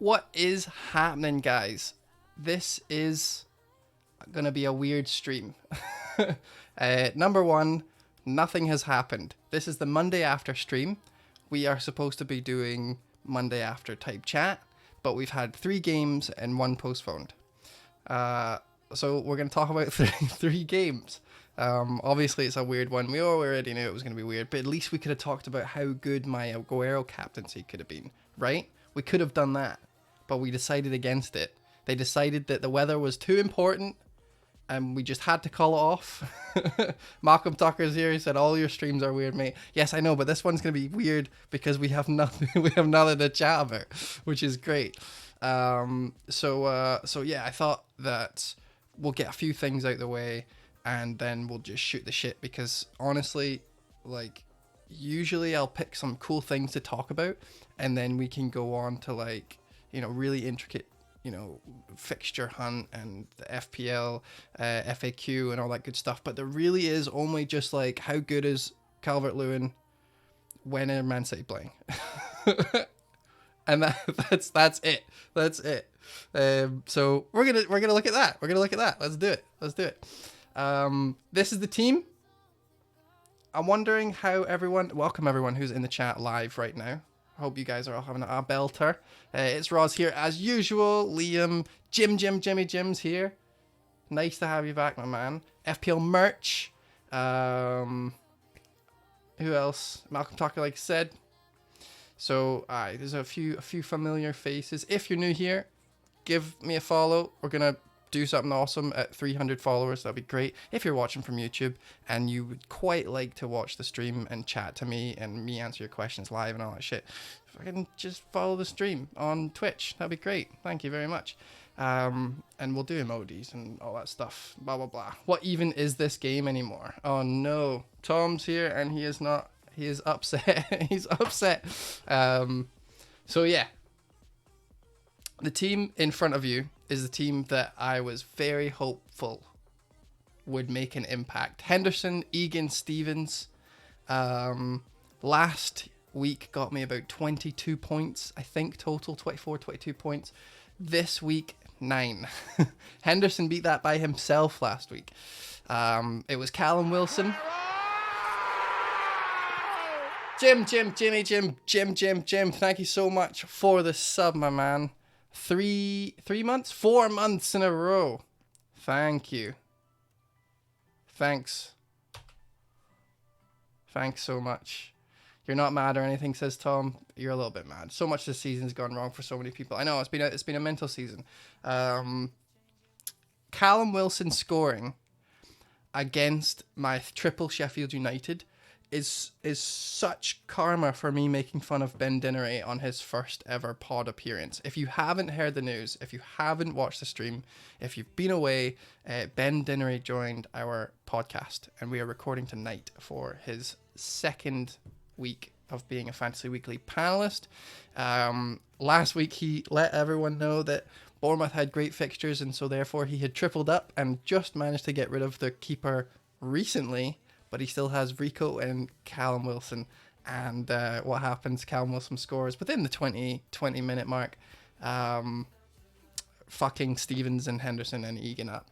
What is happening, guys? This is gonna be a weird stream. Number one, nothing has happened. This is the Monday after stream. We are supposed to be doing Monday after type chat, but we've had 3 games and 1 postponed. So we're gonna talk about three games. Obviously it's a weird one. We already knew it was gonna be weird, but at least we could have talked about how good my Aguero captaincy could have been, right? We could have done that, but we decided against it. They decided that the weather was too important, and we just had to call it off. Malcolm Tucker's here. He said, all your streams are weird, mate. Yes, I know, but this one's going to be weird because we have nothing to chat about, which is great. So yeah, I thought that we'll get a few things out the way and then we'll just shoot the shit, because honestly, like, usually I'll pick some cool things to talk about and then we can go on to, like, you know, really intricate, you know, fixture hunt and the FPL, FAQ and all that good stuff. But there really is only just like, how good is Calvert-Lewin when are Man City playing? And that's it. That's it. So we're gonna look at that. Let's do it. This is the team. I'm wondering how welcome everyone who's in the chat live right now. Hope you guys are all having a belter. It's Roz here as usual. Liam, Jimmy Jim's here. Nice to have you back, my man. FPL merch. Who else? Malcolm Tucker, like I said. So, there's a few familiar faces. If you're new here, give me a follow. We're gonna do something awesome at 300 followers. That'd be great. If you're watching from YouTube and you would quite like to watch the stream and chat to me and me answer your questions live and all that shit, if I can just follow the stream on Twitch, that'd be great. Thank you very much. And we'll do emojis and all that stuff. Blah, blah, blah. What even is this game anymore? Oh no. Tom's here and he is not. He is upset. He's upset. So yeah. The team in front of you is the team that I was very hopeful would make an impact. Henderson, Egan, Stevens. Last week got me about 22 points, I think, total, 24, 22 points. This week, 9. Henderson beat that by himself last week. It was Callum Wilson. Jim, thank you so much for the sub, my man. 4 months in a row. Thank you. Thanks so much. You're not mad or anything, says Tom. You're a little bit mad. So much this season's gone wrong for so many people. I know, it's been a mental season. Callum Wilson scoring against my triple Sheffield United is such karma for me making fun of Ben Dinnery on his first ever pod appearance. If you haven't heard the news, if you haven't watched the stream, if you've been away, Ben Dinnery joined our podcast and we are recording tonight for his second week of being a Fantasy Weekly panelist. Last week he let everyone know that Bournemouth had great fixtures and so therefore he had tripled up and just managed to get rid of the keeper recently, but he still has Rico and Callum Wilson. And what happens? Callum Wilson scores within the 20 minute mark. Fucking Stevens and Henderson and Egan up.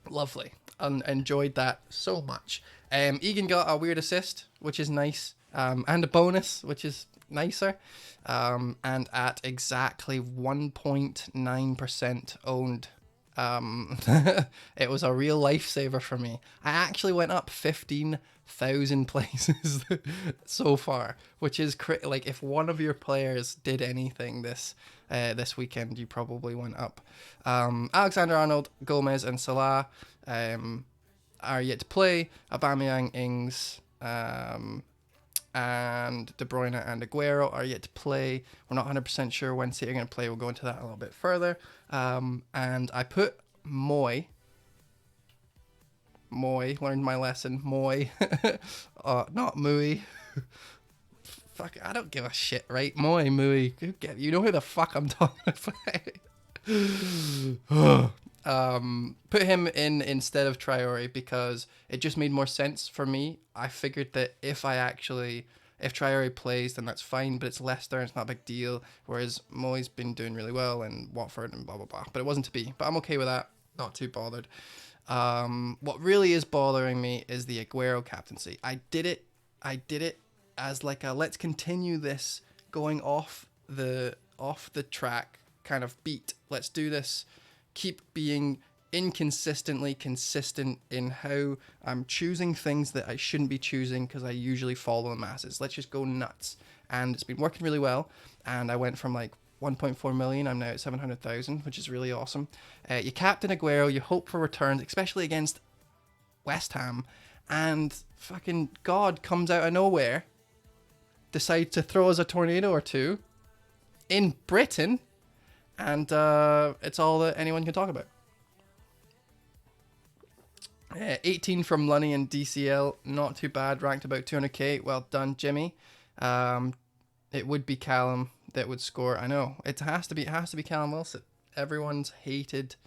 Lovely. Enjoyed that so much. Egan got a weird assist, which is nice. And a bonus, which is nicer. And at exactly 1.9% owned. It was a real lifesaver for me. I actually went up 15,000 places so far, which is like, if one of your players did anything this weekend, you probably went up. Alexander-Arnold, Gomez and Salah are yet to play. Aubameyang, Ings, and De Bruyne and Aguero are yet to play. We're not 100% sure when City are going to play. We'll go into that a little bit further. And I put Moy, learned my lesson. Moy, not Mui. Fuck, I don't give a shit, right? Moy, Mui. You know who the fuck I'm talking about. Put him in instead of Traore because it just made more sense for me. I figured that if I actually If Traore plays, then that's fine, but it's Leicester, it's not a big deal. Whereas Moyes been doing really well in Watford and blah, blah, blah. But it wasn't to be. But I'm okay with that. Not too bothered. What really is bothering me is the Aguero captaincy. I did it as like a let's continue this going off the track kind of beat. Let's do this. Keep being inconsistently consistent in how I'm choosing things that I shouldn't be choosing because I usually follow the masses. Let's just go nuts. And it's been working really well. And I went from like 1.4 million. I'm now at 700,000, which is really awesome. You captain Aguero. You hope for returns, especially against West Ham. And fucking God comes out of nowhere, decides to throw us a tornado or two in Britain. And it's all that anyone can talk about. 18 from Lunny and DCL, not too bad, ranked about 200k. Well done, Jimmy. It would be Callum that would score. I know it has to be Callum Wilson. Everyone's hated.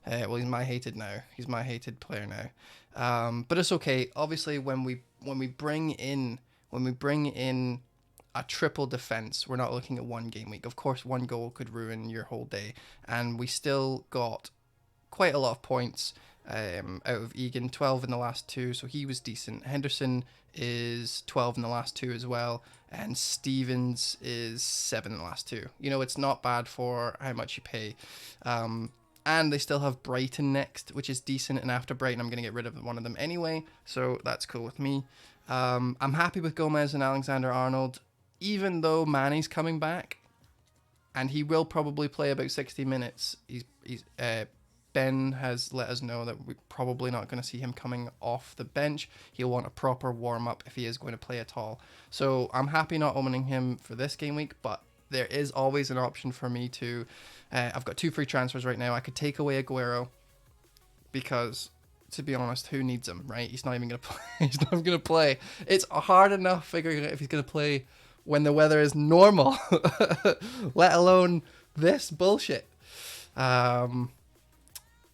Well, he's my hated now. He's my hated player now. But it's okay. Obviously, when we bring in a triple defense, we're not looking at one game week. Of course, one goal could ruin your whole day, and we still got quite a lot of points. Out of Egan, 12 in the last two, so he was decent. Henderson is 12 in the last two as well, and Stevens is 7 in the last two. You know, it's not bad for how much you pay. And they still have Brighton next, which is decent, and after Brighton I'm going to get rid of one of them anyway, so that's cool with me. I'm happy with Gomez and Alexander-Arnold, even though Manny's coming back, and he will probably play about 60 minutes. Ben has let us know that we're probably not going to see him coming off the bench. He'll want a proper warm-up if he is going to play at all. So I'm happy not owning him for this game week, but there is always an option for me to... I've got 2 free transfers right now. I could take away Aguero because, to be honest, who needs him, right? He's not even going to play. He's not even going to play. It's hard enough figuring out if he's going to play when the weather is normal, let alone this bullshit.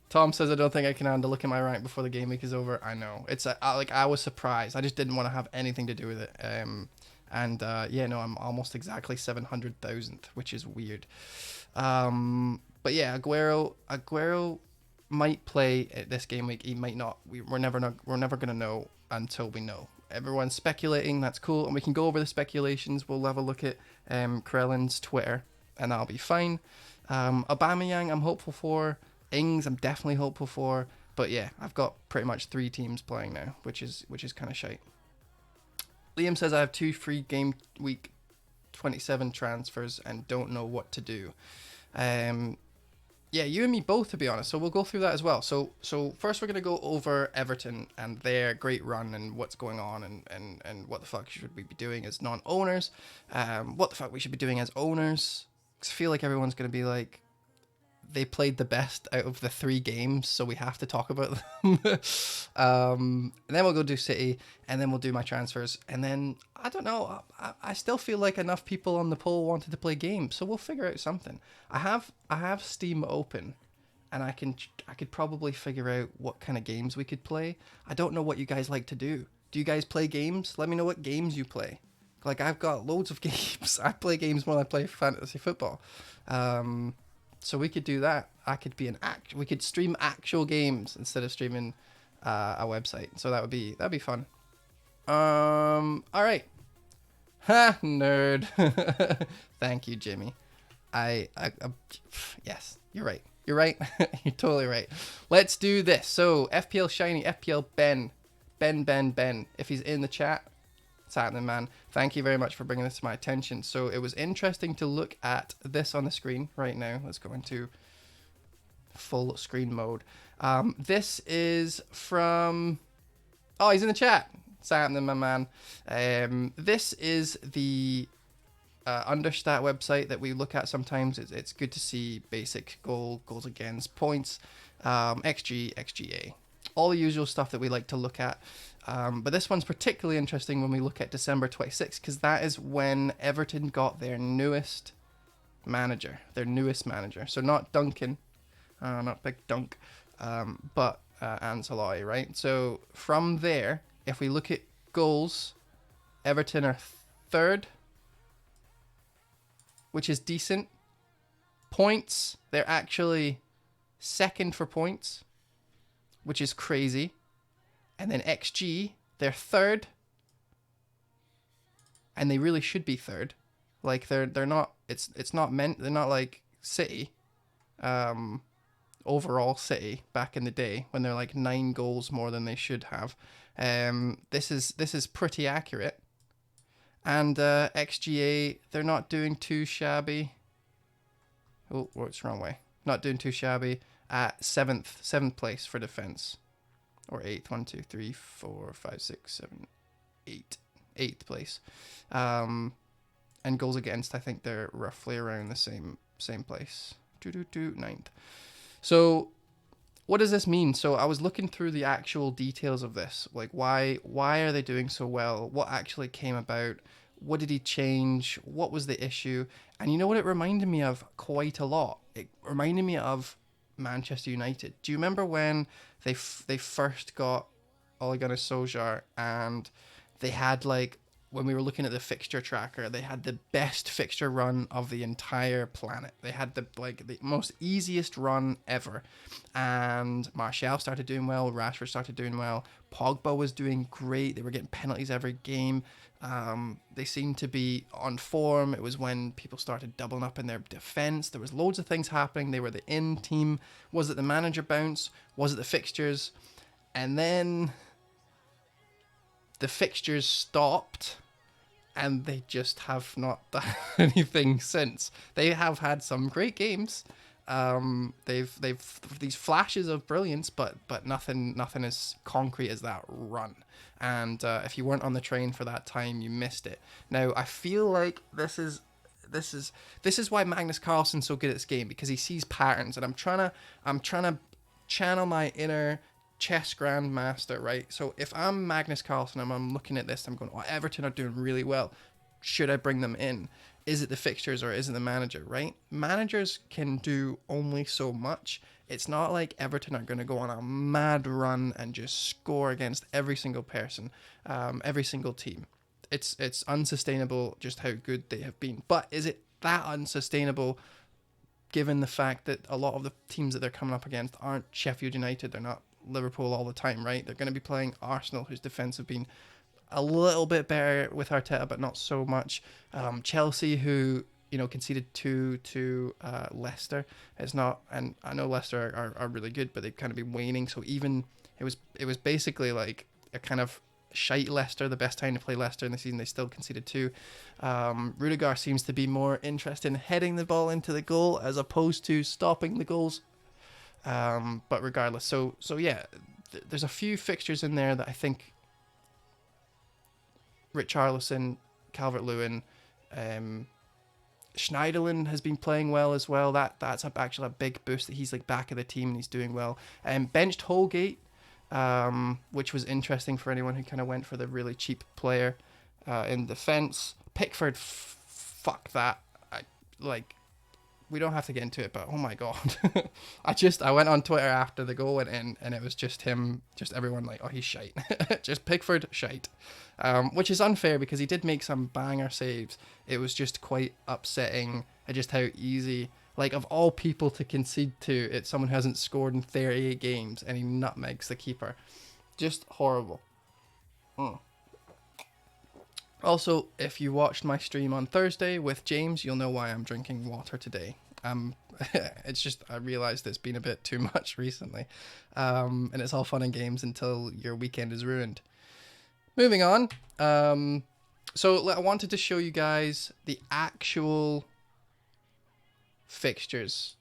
Tom says, I don't think I can handle look at my rank before the game week is over. I know. It's I was surprised. I just didn't want to have anything to do with it. Yeah, no, I'm almost exactly 700,000, which is weird. But yeah, Aguero might play this game week. He might not. We're never going to know until we know. Everyone's speculating. That's cool. And we can go over the speculations. We'll have a look at Krellin's Twitter, and that'll be fine. Aubameyang, I'm hopeful for. Ings, I'm definitely hopeful for, but yeah, I've got pretty much 3 teams playing now, which is kind of shite. Liam says I have 2 free game week 27 transfers and don't know what to do. Yeah, you and me both, to be honest. So we'll go through that as well. So first we're gonna go over Everton and their great run and what's going on and what the fuck should we be doing as non-owners. What the fuck we should be doing as owners. 'Cause I feel like everyone's gonna be like, they played the best out of the 3 games, so we have to talk about them. And then we'll go do City, and then we'll do my transfers. And then, I don't know, I still feel like enough people on the poll wanted to play games, so we'll figure out something. I have Steam open, and I could probably figure out what kind of games we could play. I don't know what you guys like to do. Do you guys play games? Let me know what games you play. Like, I've got loads of games. I play games more than I play fantasy football. So we could do that. We could stream actual games instead of streaming a website. So that'd be fun. All right. Ha, nerd. Thank you, Jimmy. Yes, you're right. You're right. You're totally right. Let's do this. So FPL Shiny, FPL Ben. If he's in the chat, what's happening, man? Thank you very much for bringing this to my attention. So it was interesting to look at this on the screen right now. Let's go into full screen mode. This is from... Oh, he's in the chat. What's happening, my man? This is the Understat website that we look at sometimes. It's good to see basic goals against, points, XG, XGA. All the usual stuff that we like to look at. But this one's particularly interesting when we look at December 26th, because that is when Everton got their newest manager. So not Duncan, not Big Dunk, but Ancelotti, right? So from there, if we look at goals, Everton are third, which is decent. Points, they're actually second for points, which is crazy. And then XG, they're third, and they really should be third. Like they're not. It's not meant. They're not like City, overall City back in the day when they're like 9 goals more than they should have. This is pretty accurate. And XGA, they're not doing too shabby. Oh, what's the wrong way? Not doing too shabby at seventh place for defense, or eighth. 1, 2, 3, 4, 5, 6, 7, 8. Eighth place. And goals against, I think they're roughly around the same place. Ninth. So what does this mean? So I was looking through the actual details of this. Like why are they doing so well? What actually came about? What did he change? What was the issue? And you know what it reminded me of quite a lot? It reminded me of Manchester United. Do you remember when they first got Ole Gunnar Solskjaer, and they had, like, when we were looking at the fixture tracker, they had the best fixture run of the entire planet. They had the most easiest run ever. And Martial started doing well, Rashford started doing well, Pogba was doing great. They were getting penalties every game. They seemed to be on form. It was when people started doubling up in their defense. There was loads of things happening. They were the in team. Was it the manager bounce? Was it the fixtures? And then the fixtures stopped, and they just have not done anything since. They have had some great games. They've these flashes of brilliance, but nothing as concrete as that run. And if you weren't on the train for that time, you missed it. Now I feel like this is why Magnus Carlsen's so good at this game, because he sees patterns. And I'm trying to channel my inner chess grandmaster, right? So if I'm Magnus Carlsen and I'm looking at this, I'm going, oh, Everton are doing really well. Should I bring them in? Is it the fixtures or is it the manager, right? Managers can do only so much. It's not like Everton are going to go on a mad run and just score against every single person, every single team. It's unsustainable just how good they have been. But is it that unsustainable given the fact that a lot of the teams that they're coming up against aren't Sheffield United, they're not Liverpool all the time, right? They're going to be playing Arsenal, whose defense have been a little bit better with Arteta, but not so much. Chelsea, who conceded 2 to Leicester, is not, and I know Leicester are really good, but they've kind of been waning. So even it was basically like a kind of shite Leicester, the best time to play Leicester in the season. They still conceded 2. Rudiger seems to be more interested in heading the ball into the goal as opposed to stopping the goals. But regardless, so yeah, there's a few fixtures in there that I think Richarlison, Calvert-Lewin, Schneiderlin has been playing well as well. That's actually a big boost that he's like back of the team and he's doing well. Benched Holgate, which was interesting for anyone who kind of went for the really cheap player in defense. Pickford, fuck that. We don't have to get into it, but oh my god. I went on Twitter after the goal went in, and it was just him, just everyone like, oh, he's shite. Just Pickford shite. Which is unfair because he did make some banger saves. It was just quite upsetting at just how easy, like, of all people to concede to, it's someone who hasn't scored in 38 games and he nutmegs the keeper. Just horrible. Also, if you watched my stream on Thursday with James, you'll know why I'm drinking water today. It's just, I realised it's been a bit too much recently. And it's all fun and games until your weekend is ruined. Moving on. So I wanted to show you guys the actual fixtures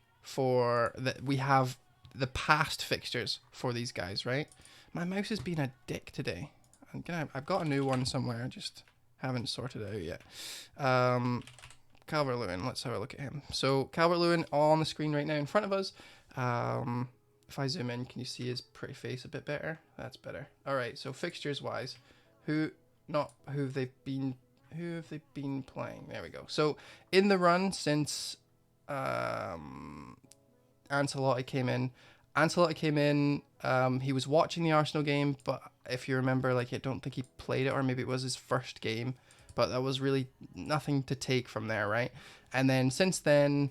we have the past fixtures for these guys, right? My mouse has been a dick today. I've got a new one somewhere, just haven't sorted it out yet. Calvert-Lewin, let's have a look at him. So Calvert-Lewin on the screen right now in front of us. If I zoom in, can you see his pretty face a bit better? That's better. All right, so fixtures wise, who have they been playing? There we go. So in the run since Ancelotti came in, he was watching the Arsenal game, but if you remember, like, I don't think he played it, or maybe it was his first game. but that was really nothing to take from there, right? And then since then,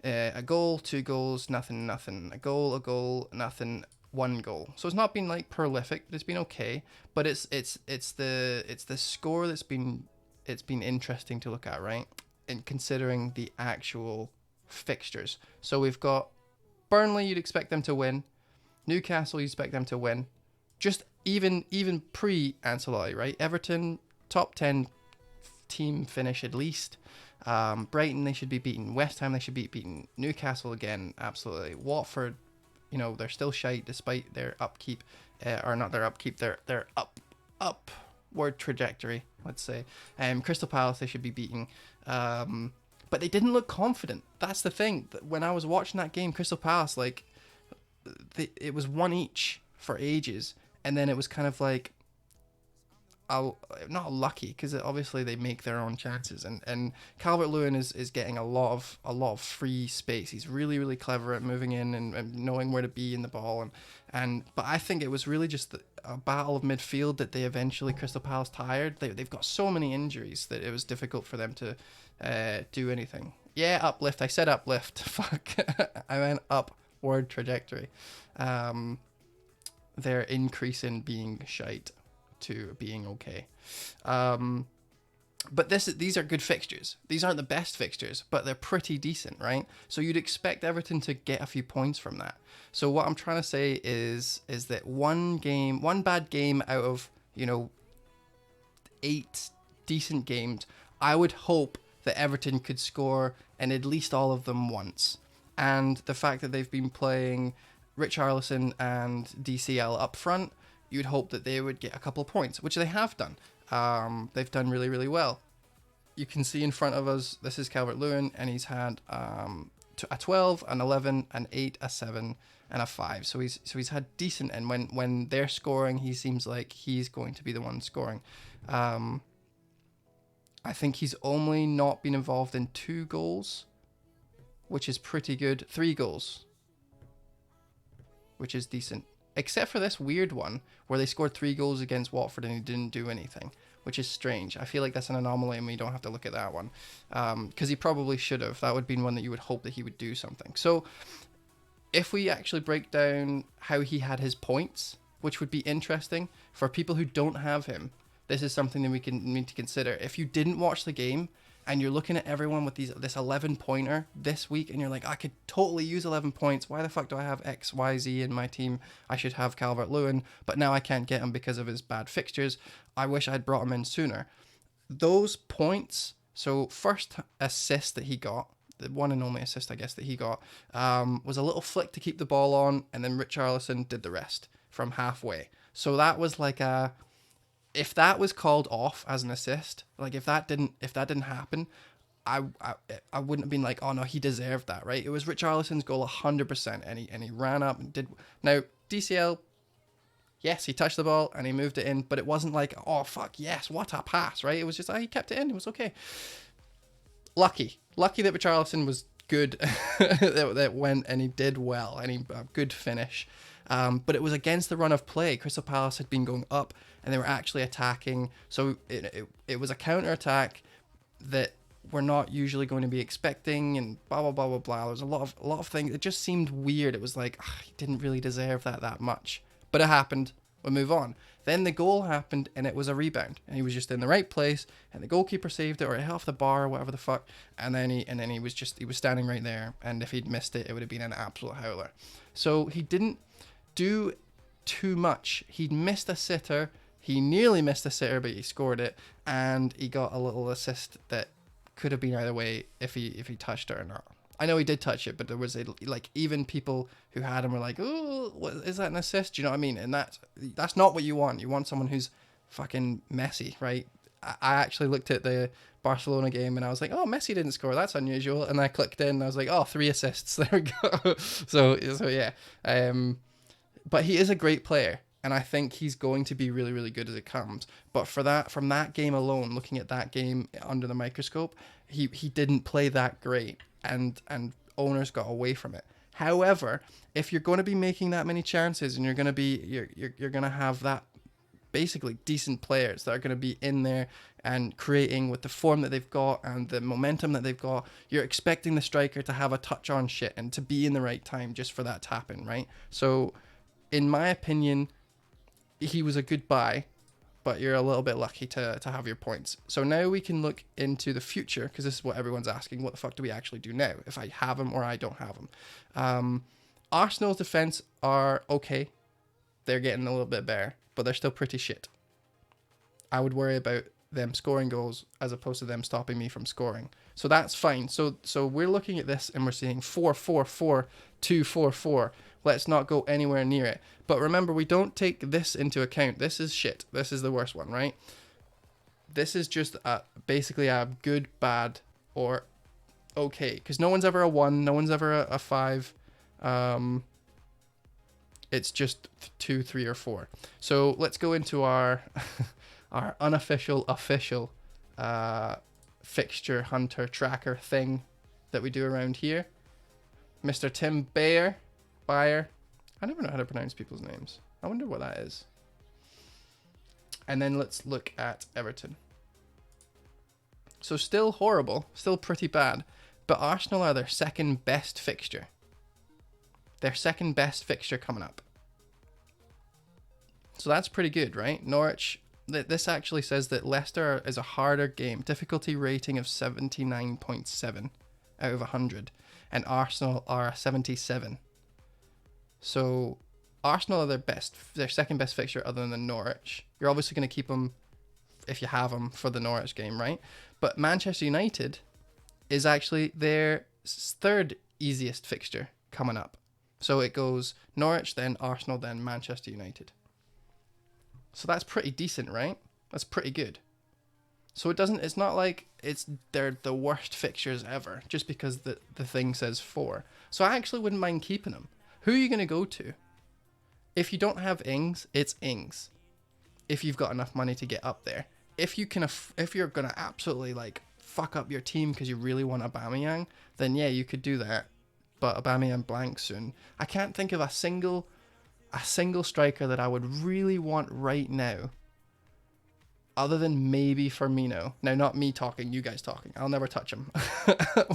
a goal, 2 goals, nothing, nothing. A goal, nothing, 1 goal. So it's not been like prolific, but it's been okay. But it's the score that's been interesting to look at, right? And considering the actual fixtures. So we've got Burnley, you'd expect them to win. Newcastle, you expect them to win. Just even pre-Ancelotti, right? Everton, top 10 team finish at least. Brighton, they should be beaten. West Ham, they should be beaten. Newcastle, again, absolutely. Watford, they're still shite despite their upkeep. Or not their upkeep, their upward trajectory, let's say. Crystal Palace, they should be beaten. But they didn't look confident. That's the thing. When I was watching that game, Crystal Palace, like, it was 1 each for ages, and then it was kind of like, not lucky, because obviously they make their own chances, and Calvert-Lewin is getting a lot of free space. He's really, really clever at moving in and knowing where to be in the ball, but I think it was really just a battle of midfield that they eventually, Crystal Palace, tired. They've got so many injuries that it was difficult for them to do anything. Yeah, uplift. I said uplift. Fuck. I meant upward trajectory. They're increasing being shite to being okay. But these are good fixtures. These aren't the best fixtures, but they're pretty decent, right? So you'd expect Everton to get a few points from that. So what I'm trying to say is that one bad game out of 8 decent games, I would hope that Everton could score in at least all of them once. And the fact that they've been playing Richarlison and DCL up front, you'd hope that they would get a couple of points, which they have done. They've done really, really well. You can see in front of us, this is Calvert-Lewin, and he's had a 12, an 11, an 8, a 7, and a 5. So he's had decent, and when they're scoring, he seems like he's going to be the one scoring. I think he's only not been involved in 2 goals, which is pretty good. 3 goals, which is decent. Except for this weird one where they scored 3 goals against Watford and he didn't do anything, which is strange. I feel like that's an anomaly and we don't have to look at that one. Because he probably should have. That would be one that you would hope that he would do something. So if we actually break down how he had his points, which would be interesting for people who don't have him, this is something that we need to consider. If you didn't watch the game and you're looking at everyone with this 11 pointer this week and you're like, I could totally use 11 points. Why the fuck do I have X, Y, Z in my team? I should have Calvert-Lewin, but now I can't get him because of his bad fixtures. I wish I'd brought him in sooner. Those points, so first assist that he got, the one and only assist I guess that he got, was a little flick to keep the ball on, and then Richarlison did the rest from halfway. So that was like if that was called off as an assist, like if that didn't happen, I wouldn't have been like, oh no, he deserved that, right? It was Richarlison's goal 100%, and he ran up and did. Now DCL, yes, he touched the ball and he moved it in, but it wasn't like, oh fuck yes, what a pass, right? It was just he kept it in, it was okay. Lucky that Richarlison was good, that went and he did well, and he good finish. But it was against the run of play. Crystal Palace had been going up and they were actually attacking. So it was a counter-attack that we're not usually going to be expecting, and blah, blah, blah, blah, blah. There was a lot of things. It just seemed weird. It was like, he didn't really deserve that much. But it happened. We'll move on. Then the goal happened and it was a rebound. And he was just in the right place and the goalkeeper saved it, or it hit off the bar or whatever the fuck. And then he was standing right there. And if he'd missed it, it would have been an absolute howler. So he didn't do too much. He'd missed a sitter. He nearly missed a sitter, but he scored it, and he got a little assist that could have been either way if he touched it or not. I know he did touch it, but there was even people who had him were like, "Oh, is that an assist?" Do you know what I mean? And that's not what you want. You want someone who's fucking Messi, right? I actually looked at the Barcelona game and I was like, oh, Messi didn't score. That's unusual. And I clicked in and I was like, oh, 3 assists. There we go. So yeah. But he is a great player, and I think he's going to be really, really good as it comes. But from that game alone, looking at that game under the microscope, he didn't play that great, and owners got away from it. However, if you're going to be making that many chances and you're going to have that basically decent players that are going to be in there and creating with the form that they've got and the momentum that they've got. You're expecting the striker to have a touch on shit and to be in the right time just for that to happen, right? So, in my opinion, he was a good buy, but you're a little bit lucky to have your points. So now we can look into the future, because this is what everyone's asking. What the fuck do we actually do now if I have him or I don't have him? Arsenal's defense are okay. They're getting a little bit better, but they're still pretty shit. I would worry about them scoring goals as opposed to them stopping me from scoring. So that's fine. So we're looking at this and we're seeing 4-4-4, 2-4-4. Let's not go anywhere near it. But remember, we don't take this into account. This is shit. This is the worst one, right? This is just basically a good, bad, or okay. Because no one's ever a 1. No one's ever a 5. It's just 2, 3, or 4. So let's go into our our unofficial, official fixture hunter tracker thing that we do around here. Mr. Tim Bayer. I never know how to pronounce people's names. I wonder what that is. And then let's look at Everton. So still horrible, still pretty bad, but Arsenal are their second best fixture. Their second best fixture coming up. So that's pretty good, right? Norwich, this actually says that Leicester is a harder game. Difficulty rating of 79.7 out of 100. And Arsenal are a 77. So Arsenal are their second best fixture other than Norwich. You're obviously going to keep them if you have them for the Norwich game, right? But Manchester United is actually their third easiest fixture coming up. So it goes Norwich, then Arsenal, then Manchester United. So that's pretty decent, right? That's pretty good. So it's not like they're the worst fixtures ever just because the thing says 4. So I actually wouldn't mind keeping them. Who are you going to go to? If you don't have Ings, it's Ings. If you've got enough money to get up there. If you're going to absolutely like fuck up your team because you really want Aubameyang, then yeah, you could do that. But Aubameyang blanks soon. I can't think of a single striker that I would really want right now, other than maybe Firmino. Now, not me talking, you guys talking. I'll never touch him.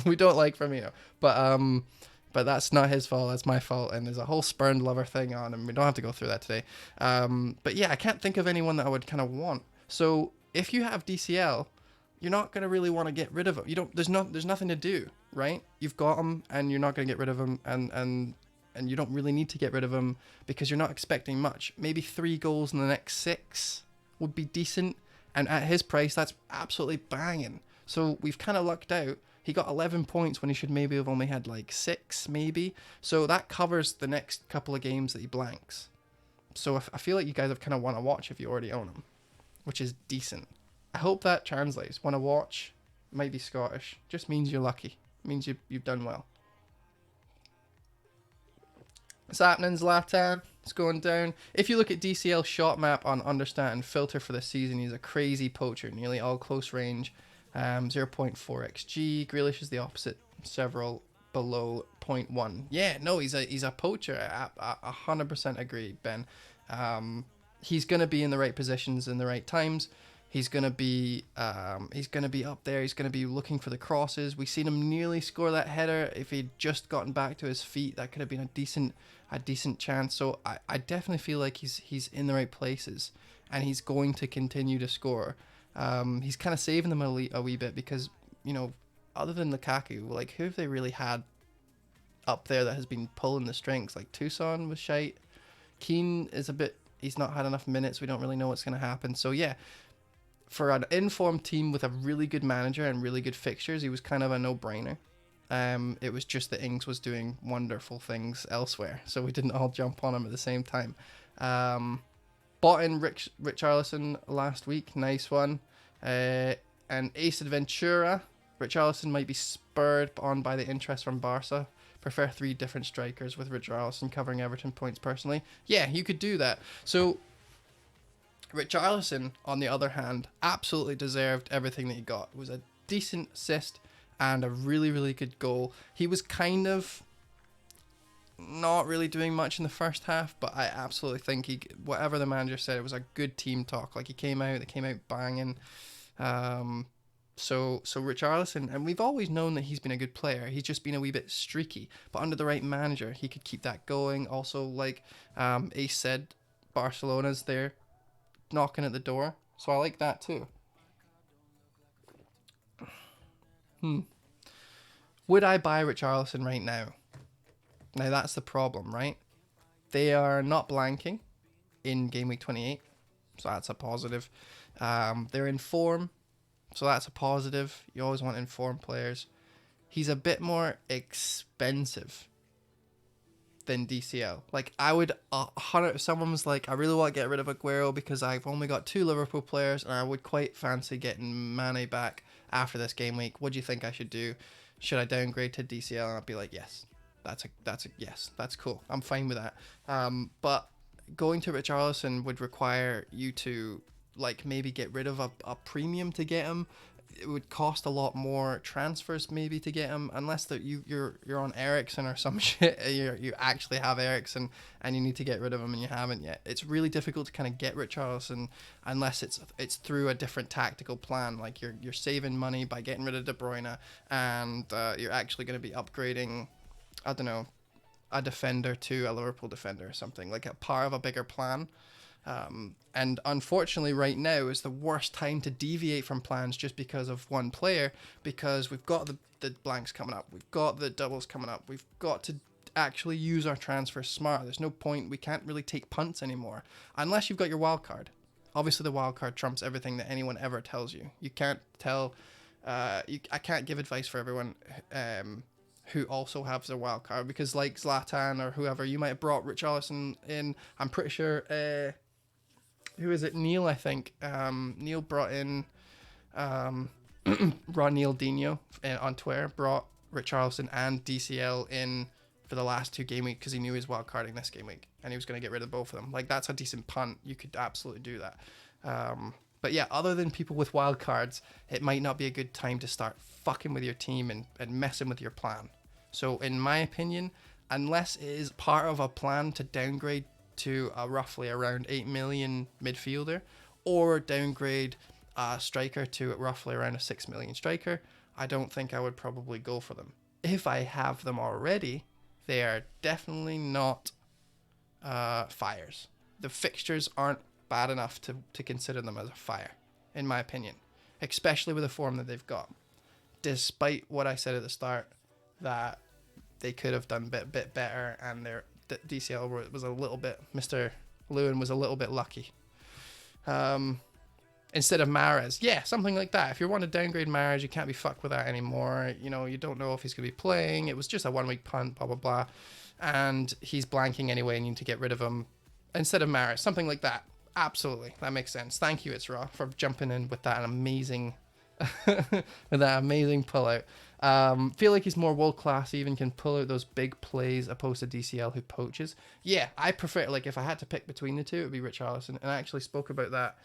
We don't like Firmino, but that's not his fault. That's my fault. And there's a whole spurned lover thing on, and we don't have to go through that today. But yeah, I can't think of anyone that I would kind of want. So if you have DCL, you're not going to really want to get rid of him. There's nothing to do, right? You've got him, and you're not going to get rid of him, and you don't really need to get rid of him because you're not expecting much. Maybe 3 goals in the next 6 would be decent, and at his price, that's absolutely banging. So we've kind of lucked out. He got 11 points when he should maybe have only had like 6, maybe. So that covers the next couple of games that he blanks. So I feel like you guys have kind of want to watch if you already own him, which is decent. I hope that translates. Want to watch, might be Scottish. Just means you're lucky. Means you've done well. What's happening, Zlatan? It's going down. If you look at DCL shot map on Understat and filter for this season, he's a crazy poacher. Nearly all close range. 0.4 XG. Grealish is the opposite. Several below 0.1. Yeah, no, he's a poacher. I 100% agree, Ben. He's gonna be in the right positions in the right times. He's gonna be up there. He's gonna be looking for the crosses. We seen him nearly score that header. If he'd just gotten back to his feet, that could have been a decent chance. So I definitely feel like he's in the right places, and he's going to continue to score. He's kind of saving them a wee bit because, other than Lukaku, like, who have they really had up there that has been pulling the strings? Like, Tucson was shite. Keane is he's not had enough minutes. We don't really know what's going to happen. So, yeah, for an informed team with a really good manager and really good fixtures, he was kind of a no-brainer. It was just that Ings was doing wonderful things elsewhere, so we didn't all jump on him at the same time. Bought in Richarlison last week. Nice one. And Ace Adventura. Richarlison might be spurred on by the interest from Barca. Prefer 3 different strikers with Richarlison covering Everton points personally. Yeah, you could do that. So Richarlison, on the other hand, absolutely deserved everything that he got. It was a decent assist and a really, really good goal. He was kind of not really doing much in the first half, but I absolutely think whatever the manager said, it was a good team talk. Like, they came out banging. Um, so Richarlison, and we've always known that he's been a good player. He's just been a wee bit streaky, but under the right manager, he could keep that going. Also, like Ace said, Barcelona's there knocking at the door, so I like that too. Would I buy Richarlison right now? Now that's the problem, right? They are not blanking in game week 28, so that's a positive. They're in form, so that's a positive. You always want informed players. He's a bit more expensive than DCL. Like, I would, if someone was like, I really want to get rid of Aguero because I've only got 2 Liverpool players and I would quite fancy getting Mane back after this game week. What do you think I should do? Should I downgrade to DCL? And I'd be like, yes. That's a yes. That's cool. I'm fine with that. But going to Richarlison would require you to like maybe get rid of a premium to get him. It would cost a lot more transfers maybe to get him, unless that you're on Ericsson or some shit. You actually have Ericsson and you need to get rid of him and you haven't yet. It's really difficult to kind of get Richarlison unless it's through a different tactical plan. Like you're saving money by getting rid of De Bruyne, and you're actually going to be upgrading, I don't know, a defender to a Liverpool defender or something, like a part of a bigger plan. And unfortunately right now is the worst time to deviate from plans just because of one player, because we've got the blanks coming up, we've got the doubles coming up, we've got to actually use our transfers smart. There's no point, we can't really take punts anymore unless you've got your wild card. Obviously the wild card trumps everything that anyone ever tells you. You can't tell, I can't give advice for everyone who also has their wild card, because like Zlatan or whoever, you might have brought Richarlison in. I'm pretty sure, who is it? Neil, I think. Neil brought in Ronaldinho on Twitter, brought Richarlison and DCL in for the last 2 game weeks because he knew he was wild carding this game week and he was going to get rid of both of them. Like, that's a decent punt. You could absolutely do that. But yeah, other than people with wild cards, it might not be a good time to start fucking with your team and messing with your plan. So in my opinion, unless it is part of a plan to downgrade to a roughly around 8 million midfielder, or downgrade a striker to roughly around a 6 million striker, I don't think I would probably go for them. If I have them already, they are definitely not fires. The fixtures aren't bad enough to consider them as a fire, in my opinion, especially with the form that they've got. Despite what I said at the start, that they could have done a bit better, and their DCL was a little bit, Mr. Lewin was a little bit lucky. Instead of Mahrez, yeah, something like that. If you want to downgrade Mahrez, you can't be fucked with that anymore. You know, you don't know if he's going to be playing. It was just a 1 week punt, blah, blah, blah. And he's blanking anyway, and you need to get rid of him. Instead of Mahrez, something like that. Absolutely, that makes sense. Thank you, It's Raw, for jumping in with that amazing, pullout. Feel like he's more world class. He even can pull out those big plays opposed to DCL, who poaches. Yeah, I prefer, like, if I had to pick between the two, it would be Richarlison. And I actually spoke about that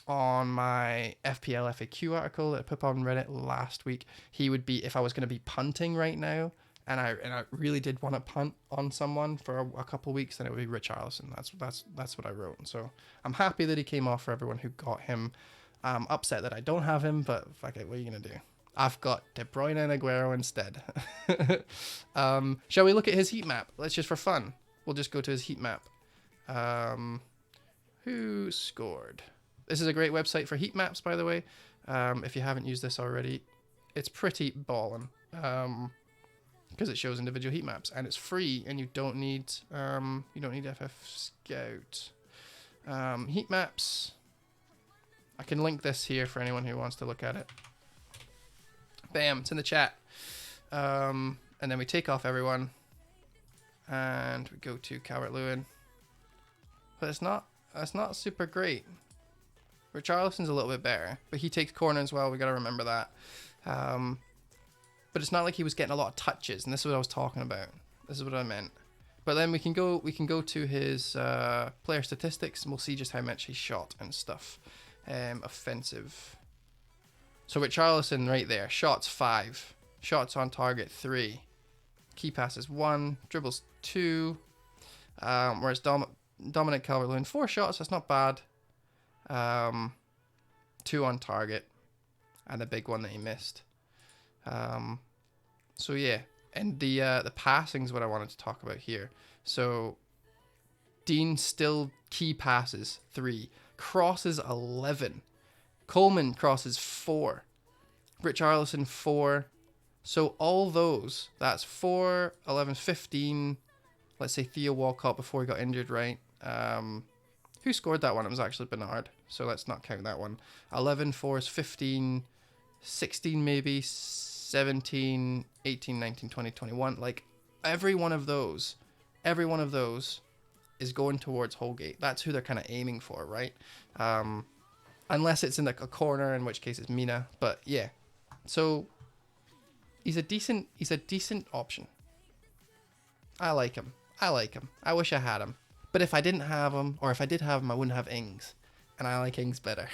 on my FPL FAQ article that I put on Reddit last week. He would be, if I was going to be punting right now, and I really did want to punt on someone for a couple of weeks, then it would be Richarlison. That's what I wrote. And so I'm happy that he came off for everyone who got him. I'm upset that I don't have him, but fuck it, what are you going to do? I've got De Bruyne and Aguero instead. Shall we look at his heat map? Let's just for fun. We'll just go to his heat map. Who scored? This is a great website for heat maps, by the way. If you haven't used this already, it's pretty ballin'. Because it shows individual heat maps and it's free, and you don't need FF Scout. Heat maps. I can link this here for anyone who wants to look at it. Bam, it's in the chat. And then we take off everyone and we go to Calvert-Lewin. But it's not super great. Richarlison's a little bit better, but he takes corner as well. We got to remember that. But it's not like he was getting a lot of touches, and this is what I was talking about. This is what I meant. But then we can go to his player statistics, and we'll see just how much he shot and stuff. Offensive. So Richarlison right there, shots 5, shots on target 3, key passes 1, dribbles 2. Whereas Dominic Calvert-Lewin 4 shots. That's not bad. 2 on target, and a big one that he missed. So yeah, and the passing is what I wanted to talk about here. So Dean still key passes 3, crosses 11, Coleman crosses 4, Richarlison 4. So all those, that's 4, 11, 15. Let's say Theo Walcott before he got injured, right? Who scored that one? It was actually Bernard, so let's not count that one. 11, 4 is 15, 16 maybe, 17, 18, 19, 20, 21. Like, every one of those is going towards Holgate. That's who they're kind of aiming for, right? Unless it's in like a corner, in which case it's Mina. But yeah, so he's a decent option. I like him. I wish I had him. But if I didn't have him, or if I did have him, I wouldn't have Ings. And I like Ings better.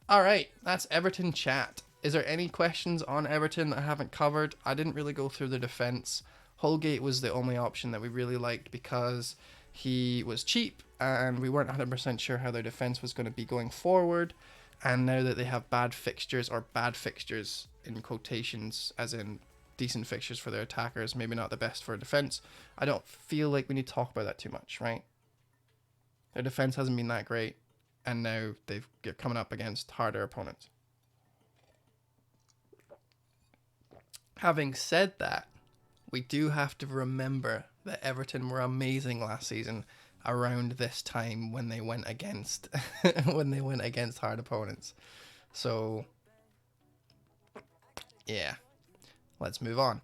All right, that's Everton chat. Is there any questions on Everton that I haven't covered? I didn't really go through the defence. Holgate was the only option that we really liked because he was cheap and we weren't 100% sure how their defence was going to be going forward. And now that they have bad fixtures in quotations, as in decent fixtures for their attackers, maybe not the best for defense, I don't feel like we need to talk about that too much, right? Their defense hasn't been that great, and now they're coming up against harder opponents. Having said that, we do have to remember that Everton were amazing last season around this time when they went against hard opponents. So yeah, let's move on.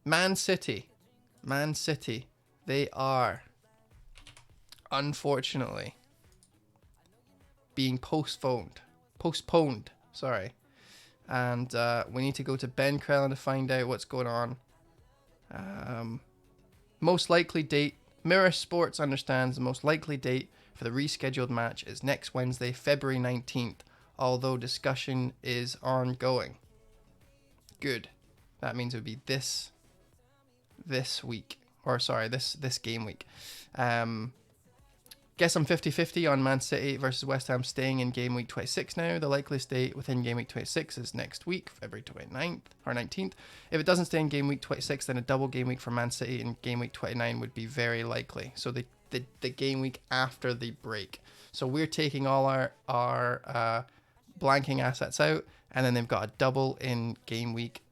Man City, they are unfortunately being postponed. Sorry. And we need to go to Ben Crellin to find out what's going on. Most likely date, Mirror Sports understands the most likely date for the rescheduled match is next Wednesday, February 19th, although discussion is ongoing. Good. That means it would be this week. Or sorry, this game week. Guess I'm 50-50 on Man City versus West Ham staying in game week 26 now. The likeliest date within game week 26 is next week, February 29th or 19th. If it doesn't stay in game week 26, then a double game week for Man City in game week 29 would be very likely. So the game week after the break. So we're taking all our blanking assets out, and then they've got a double in game week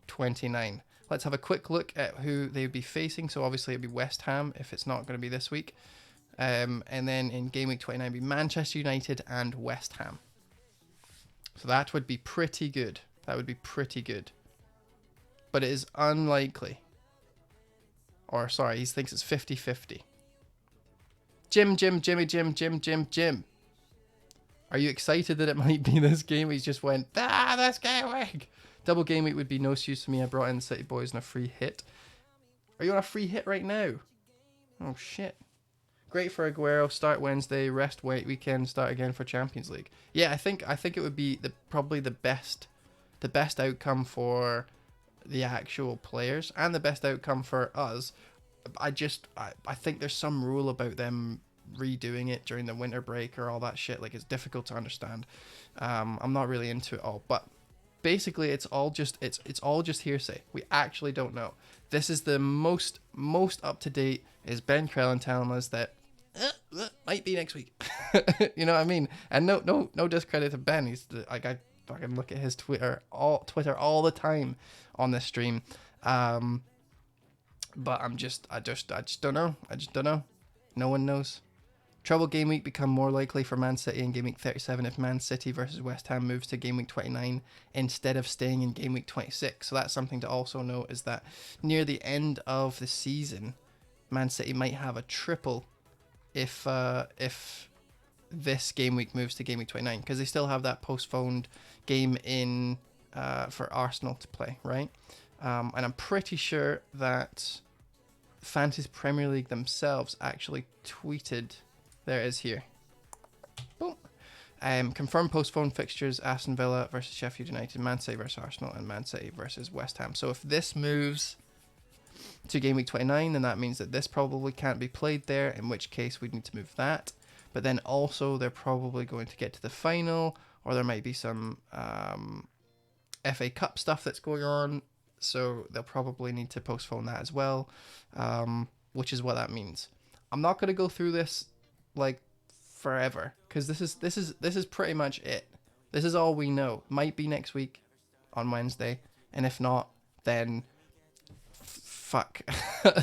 29. Let's have a quick look at who they would be facing. So obviously it'd be West Ham if it's not going to be this week. And then in game week 29 be Manchester United and West Ham. So that would be pretty good. But it is unlikely. Or sorry, he thinks it's 50-50. Jim. Are you excited that it might be this game? He's just went, this game week. Double game week would be no use to me. I brought in City Boys on a free hit. Are you on a free hit right now? Oh shit. Great for Aguero. Start Wednesday, rest weekend, start again for Champions League. Yeah, I think it would be probably the best outcome for the actual players and the best outcome for us. I think there's some rule about them redoing it during the winter break or all that shit. Like, it's difficult to understand. I'm not really into it all, but basically it's all just hearsay. We actually don't know. This is the most up to date is Ben Crellin telling us that might be next week. You know what I mean? And no discredit to Ben. He's like, I fucking look at his Twitter all the time on this stream. But I just don't know. No one knows. Treble game week become more likely for Man City in game week 37 if Man City versus West Ham moves to game week 29 instead of staying in game week 26. So that's something to also note, is that near the end of the season, Man City might have a triple if this game week moves to game week 29, because they still have that postponed game in for Arsenal to play, right? And I'm pretty sure that Fantasy Premier League themselves actually tweeted. There it is here. Boom. Confirmed postponed fixtures: Aston Villa versus Sheffield United, Man City versus Arsenal, and Man City versus West Ham. So if this moves to game week 29, then that means that this probably can't be played there, in which case we'd need to move that. But then also they're probably going to get to the final, or there might be some FA Cup stuff that's going on, so they'll probably need to postpone that as well, which is what that means. I'm not going to go through this like forever, because this is pretty much it. This is all we know. Might be next week on Wednesday, and if not, then fuck.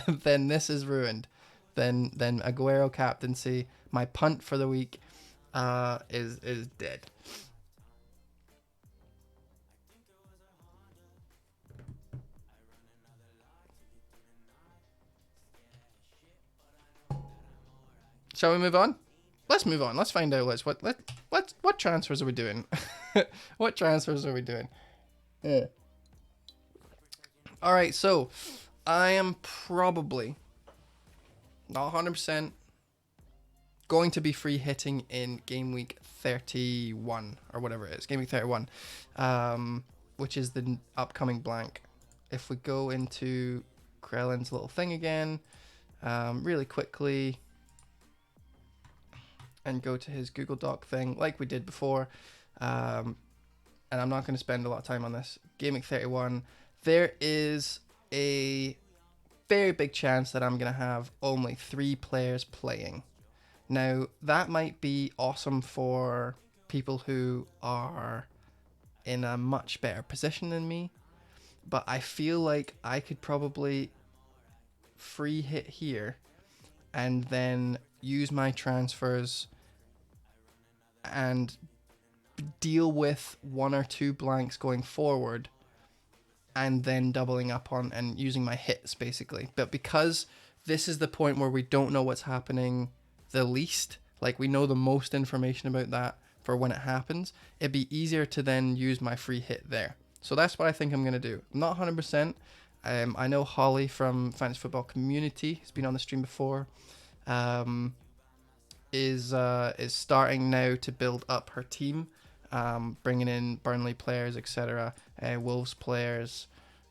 Then this is ruined. Then Aguero captaincy, my punt for the week, is dead. Shall we move on? Let's move on. Let's find out. What transfers are we doing? What transfers are we doing? Yeah. All right, so I am probably not 100% going to be free hitting in game week 31 or whatever it is. Game week 31, which is the upcoming blank. If we go into Krellin's little thing again, really quickly, and go to his Google Doc thing like we did before, and I'm not going to spend a lot of time on this. Game week 31, there is a very big chance that I'm going to have only 3 players playing. Now, that might be awesome for people who are in a much better position than me, but I feel like I could probably free hit here and then use my transfers and deal with 1 or 2 blanks going forward, and then doubling up on and using my hits basically. But because this is the point where we don't know what's happening the least, like we know the most information about that for when it happens, it'd be easier to then use my free hit there. So that's what I think I'm going to do. I'm not 100%. I know Holly from Fantasy Football Community has been on the stream before. Is starting now to build up her team, bringing in Burnley players, etc., Wolves players.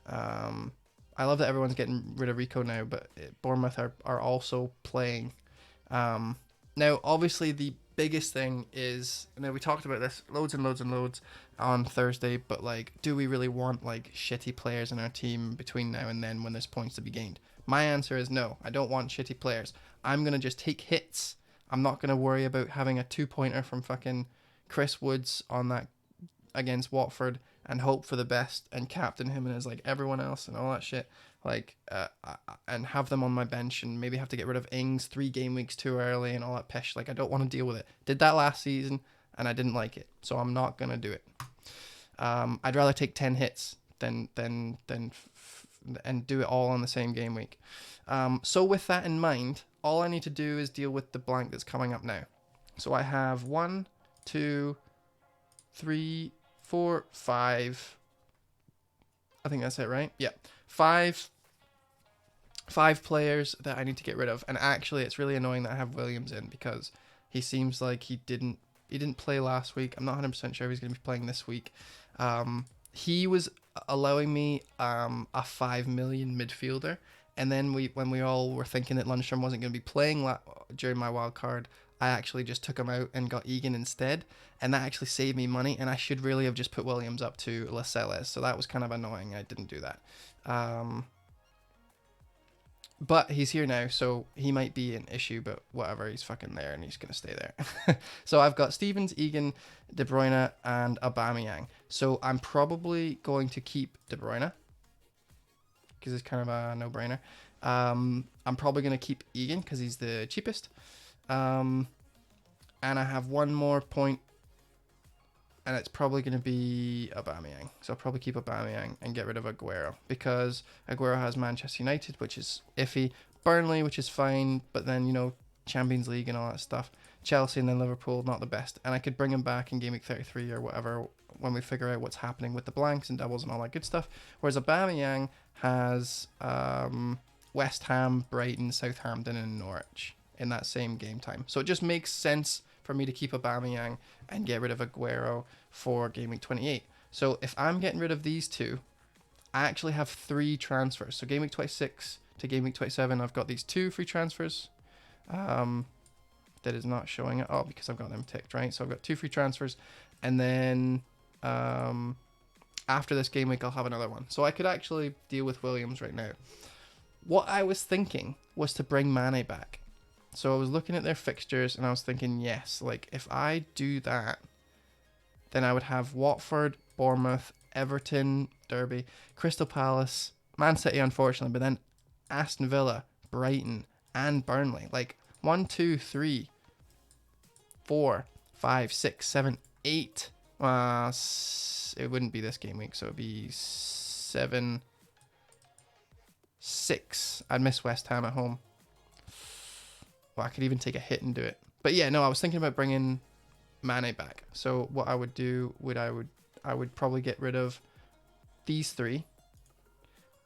I love that everyone's getting rid of Rico now, but Bournemouth are also playing. Now, obviously, the biggest thing is, now we talked about this loads and loads and loads on Thursday, but like, do we really want like shitty players in our team between now and then when there's points to be gained? My answer is no. I don't want shitty players. I'm gonna just take hits. I'm not gonna worry about having a 2-pointer from fucking Chris Woods on that against Watford and hope for the best and captain him and as like everyone else and all that shit, like and have them on my bench and maybe have to get rid of Ings 3 game weeks too early and all that pish. Like, I don't want to deal with it. Did that last season and I didn't like it, so I'm not gonna do it. I'd rather take 10 hits than and do it all on the same game week. So with that in mind, all I need to do is deal with the blank that's coming up now. So I have 1, 2, 3, 4, 5. I think that's it, right? Yeah. 5 players that I need to get rid of. And actually, it's really annoying that I have Williams in because he seems like he didn't play last week. I'm not 100% sure if he's going to be playing this week. He was allowing me a 5 million midfielder. And then when we all were thinking that Lundstrom wasn't going to be playing during my wild card, I actually just took him out and got Egan instead. And that actually saved me money. And I should really have just put Williams up to Lascelles. So that was kind of annoying. I didn't do that. But he's here now, so he might be an issue, but whatever, he's fucking there and he's going to stay there. So I've got Stevens, Egan, De Bruyne, and Aubameyang. So I'm probably going to keep De Bruyne because it's kind of a no-brainer. I'm probably going to keep Egan because he's the cheapest. And I have one more point, and it's probably going to be Aubameyang. So I'll probably keep Aubameyang and get rid of Aguero because Aguero has Manchester United, which is iffy. Burnley, which is fine, but then, you know, Champions League and all that stuff. Chelsea and then Liverpool, not the best. And I could bring him back in game week 33 or whatever when we figure out what's happening with the blanks and doubles and all that good stuff. Whereas Aubameyang has West Ham, Brighton, Southampton, and Norwich in that same game time. So it just makes sense for me to keep Aubameyang and get rid of Aguero for Game Week 28. So if I'm getting rid of these two, I actually have 3 transfers. So Game Week 26 to Game Week 27, I've got these 2 free transfers. That is not showing it. Oh, because I've got them ticked, right? So I've got 2 free transfers. And then after this game week, I'll have another one. So I could actually deal with Williams right now. What I was thinking was to bring Mane back. So I was looking at their fixtures and I was thinking, yes, like if I do that, then I would have Watford, Bournemouth, Everton, Derby, Crystal Palace, Man City, unfortunately, but then Aston Villa, Brighton, and Burnley. Like 1, 2, 3, 4, 5, 6, 7, 8. It wouldn't be this game week, so it'd be 7, 6. I'd miss West Ham at home. Well, I could even take a hit and do it. But yeah, no, I was thinking about bringing Mane back. So what I would do I would probably get rid of these 3,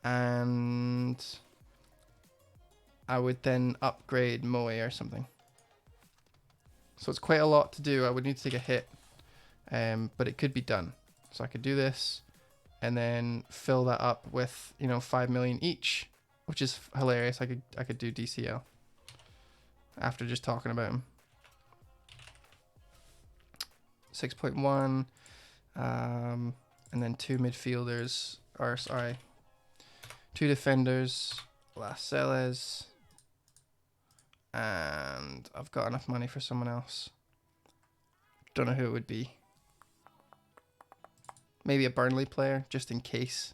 and I would then upgrade Moe or something. So it's quite a lot to do. I would need to take a hit, but it could be done. So I could do this and then fill that up with 5 million each, which is hilarious. I could do DCL after just talking about him. 6.1, and then 2 midfielders, or sorry, 2 defenders, Lascelles, and I've got enough money for someone else. Don't know who it would be. Maybe a Burnley player, just in case.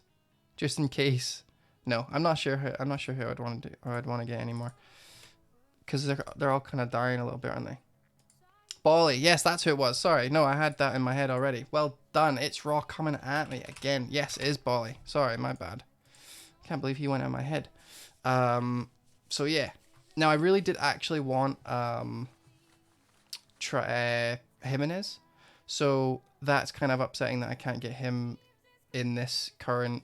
Just in case. No, I'm not sure who I'd want to do or I'd want to get anymore. Because they're all kind of dying a little bit, aren't they? Bolly, yes, that's who it was. Sorry, no, I had that in my head already. Well done. It's Raw coming at me again. Yes, it is Bolly. Sorry, my bad. Can't believe he went out of my head. So yeah. Now I really did actually want Jimenez. So that's kind of upsetting that I can't get him in this current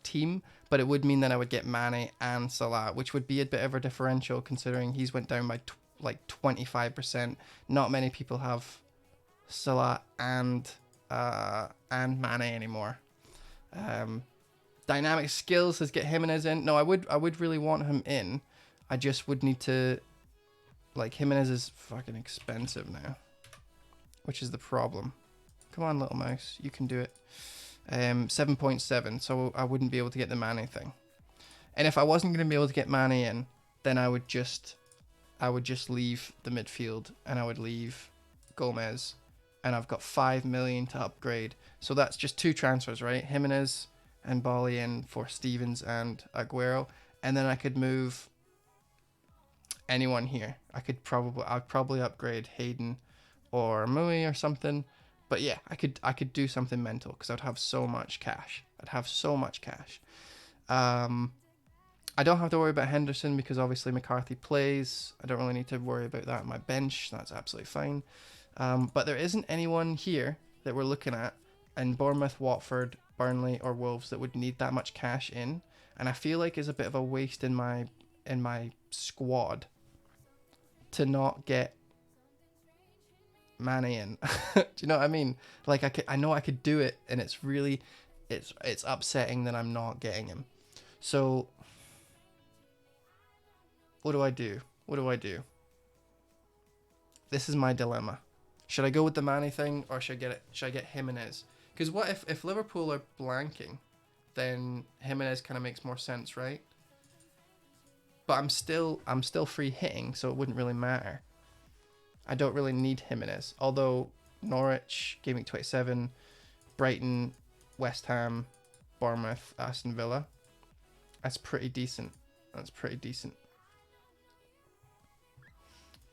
team, but it would mean that I would get Mane and Salah, which would be a bit of a differential considering he's went down by like 25%. Not many people have Salah and Mane anymore. Dynamic skills, let's get Jimenez in. No, I would really want him in. I just would need to, like, Jimenez is fucking expensive now, which is the problem. Come on, little mouse, you can do it. 7.7, so I wouldn't be able to get the Mane thing. And if I wasn't going to be able to get Mane in, then I would just leave the midfield and I would leave Gomez, and I've got 5 million to upgrade. So that's just 2 transfers, right? Jimenez and Bolly in for Stevens and Aguero, and then I could move anyone here. I'd probably upgrade Hayden or Mui or something. But yeah, I could do something mental because I'd have so much cash. I don't have to worry about Henderson because obviously McCarthy plays. I don't really need to worry about that on my bench. That's absolutely fine. But there isn't anyone here that we're looking at in Bournemouth, Watford, Burnley, or Wolves that would need that much cash in. And I feel like it's a bit of a waste in my squad to not get Mane in. Do you know what I mean? Like I know I could do it, and it's upsetting that I'm not getting him. So what do I do? This is my dilemma. Should I go with the Mane thing, or should I get Jimenez? Because what if Liverpool are blanking, then Jimenez kind of makes more sense, right? But I'm still free hitting, so it wouldn't really matter. I don't really need Jimenez. Although Norwich, Game Week 27, Brighton, West Ham, Bournemouth, Aston Villa. That's pretty decent.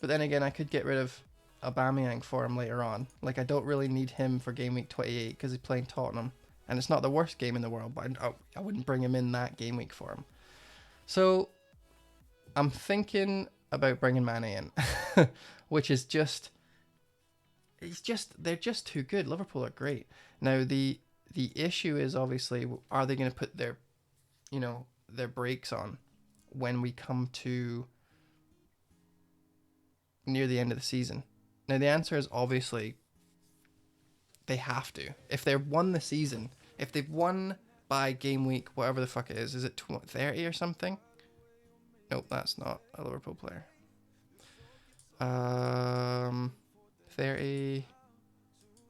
But then again, I could get rid of Aubameyang for him later on. Like, I don't really need him for Game Week 28 because he's playing Tottenham. And it's not the worst game in the world, but I wouldn't bring him in that game week for him. So I'm thinking about bringing Mane in, which is they're just too good. Liverpool are great. Now the issue is obviously, are they going to put their brakes on when we come to near the end of the season? Now, the answer is obviously they have to. If they've won the season, if they've won by game week, whatever the fuck it is it 30 or something? Nope, that's not a Liverpool player. 30,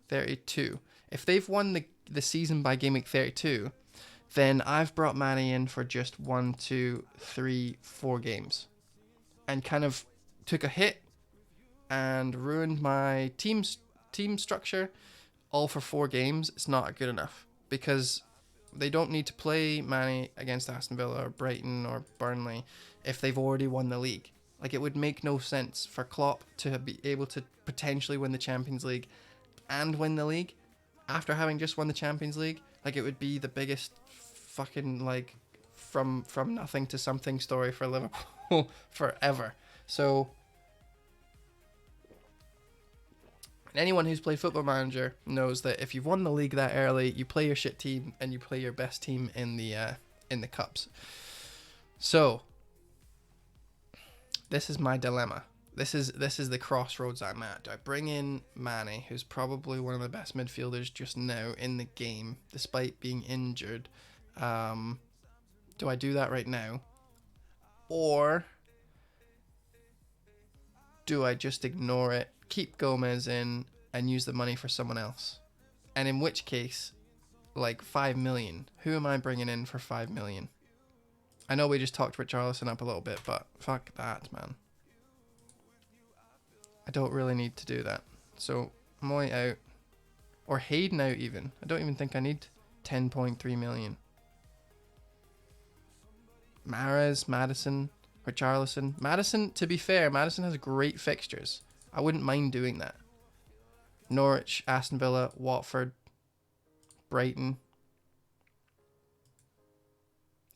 32. If they've won the season by game week 32, then I've brought Manny in for just 1, 2, 3, 4 games, and kind of took a hit and ruined my team structure, all for 4 games. It's not good enough because they don't need to play Manny against Aston Villa or Brighton or Burnley if they've already won the league. Like, it would make no sense for Klopp to be able to potentially win the Champions League and win the league after having just won the Champions League. Like, it would be the biggest fucking, like, from nothing to something story for Liverpool forever. So, anyone who's played Football Manager knows that if you've won the league that early, you play your shit team and you play your best team in the cups. So, this is my dilemma. This is the crossroads I'm at. Do I bring in Mane, who's probably one of the best midfielders just now in the game, despite being injured? Do I do that right now? Or do I just ignore it, keep Gomez in, and use the money for someone else? And in which case, like 5 million. Who am I bringing in for 5 million? I know we just talked Richarlison up a little bit, but fuck that, man. I don't really need to do that. So, Moy out. Or Hayden out even. I don't even think I need 10.3 million. Mahrez, Maddison, Richarlison. Maddison, to be fair, Maddison has great fixtures. I wouldn't mind doing that. Norwich, Aston Villa, Watford, Brighton.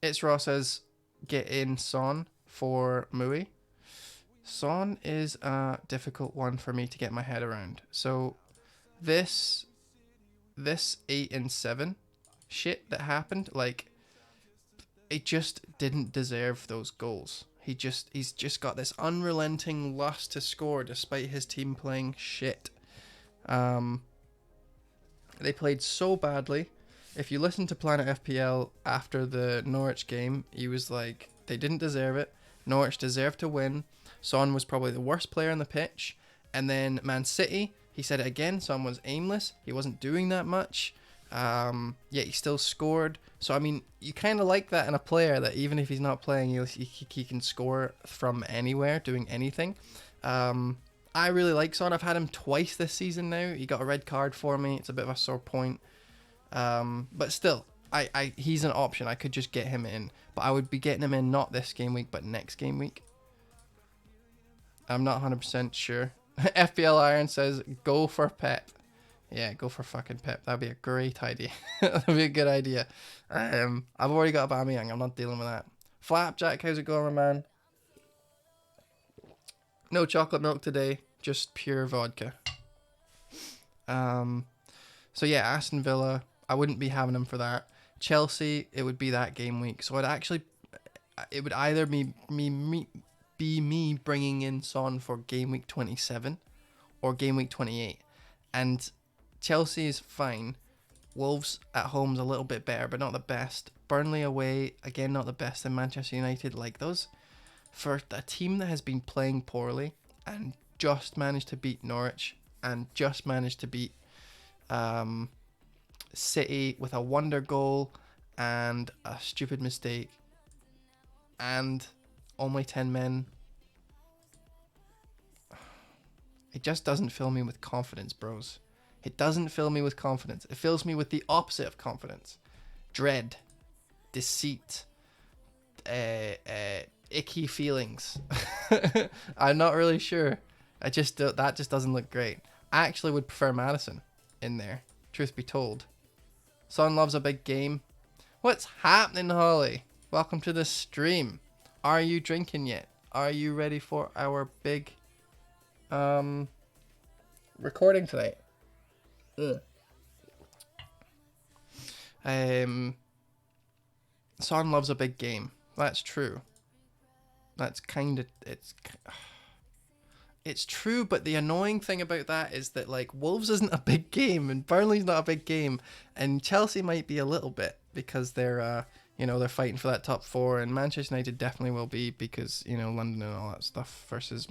It's Raw says, get in Son for Mui. Son is a difficult one for me to get my head around. So this 8 and 7 shit that happened, like, it just didn't deserve those goals. He's just got this unrelenting lust to score despite his team playing shit. They played so badly. If you listen to Planet FPL after the Norwich game, he was like, they didn't deserve it. Norwich deserved to win. Son was probably the worst player on the pitch. And then Man City, he said it again, Son was aimless. He wasn't doing that much. Yet he still scored. So, I mean, you kind of like that in a player, that even if he's not playing, he can score from anywhere, doing anything. I really like Son. I've had him twice this season now. He got a red card for me. It's a bit of a sore point. But still, he's an option. I could just get him in. But I would be getting him in not this game week, but next game week. I'm not 100% sure. FPL Iron says, go for Pep. Yeah, go for fucking Pep. That'd be a great idea. That'd be a good idea. I've already got Aubameyang. I'm not dealing with that. Flapjack, how's it going, man? No chocolate milk today. Just pure vodka. So yeah, Aston Villa, I wouldn't be having them for that. Chelsea, it would be that game week. So it would either be me bringing in Son for game week 27 or game week 28. And Chelsea is fine. Wolves at home's a little bit better, but not the best. Burnley away, again, not the best. And Manchester United, like those, for a team that has been playing poorly and just managed to beat Norwich and just managed to beat City with a wonder goal and a stupid mistake and only 10 men. It just doesn't fill me with confidence, bros. It doesn't fill me with confidence. It fills me with the opposite of confidence. Dread. Deceit. Icky feelings. I'm not really sure. That just doesn't look great. I actually would prefer Maddison in there, truth be told. Son loves a big game. What's happening, Holly? Welcome to the stream. Are you drinking yet? Are you ready for our big recording tonight? Son loves a big game. That's true. That's kind of, it's true, but the annoying thing about that is that like Wolves isn't a big game and Burnley's not a big game, and Chelsea might be a little bit because they're they're fighting for that top four, and Manchester United definitely will be because London and all that stuff versus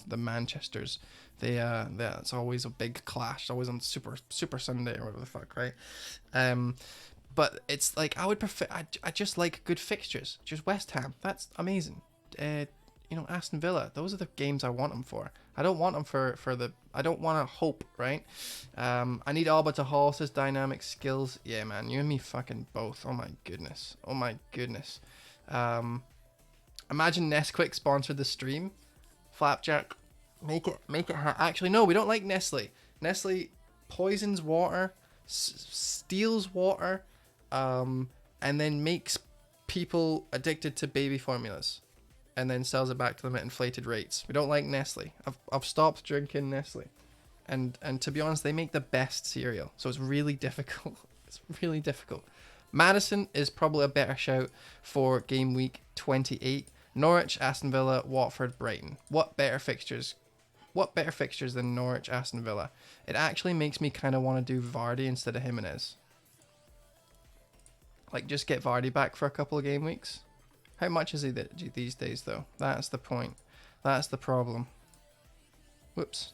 the Manchesters. It's always a big clash. It's always on Super Sunday or whatever the fuck, right? But it's like I would prefer. I just like good fixtures. Just West Ham. That's amazing. Aston Villa. Those are the games I want them for. I don't want them for the. I don't want to hope, right? I need Alba to haul, says Dynamic Skills. Yeah, man, you and me fucking both. Oh my goodness. Imagine Nesquik sponsored the stream. Flapjack, make it. Actually, no, we don't like Nestle. Nestle poisons water, steals water, and then makes people addicted to baby formulas, and then sells it back to them at inflated rates. We don't like Nestle. I've stopped drinking Nestle. And to be honest, they make the best cereal. So it's really difficult. It's really difficult. Madison is probably a better shout for game week 28. Norwich, Aston Villa, Watford, Brighton. What better fixtures than Norwich, Aston Villa? It actually makes me kind of want to do Vardy instead of Jimenez. Like, just get Vardy back for a couple of game weeks. How much is he these days, though? That's the point. That's the problem. Whoops.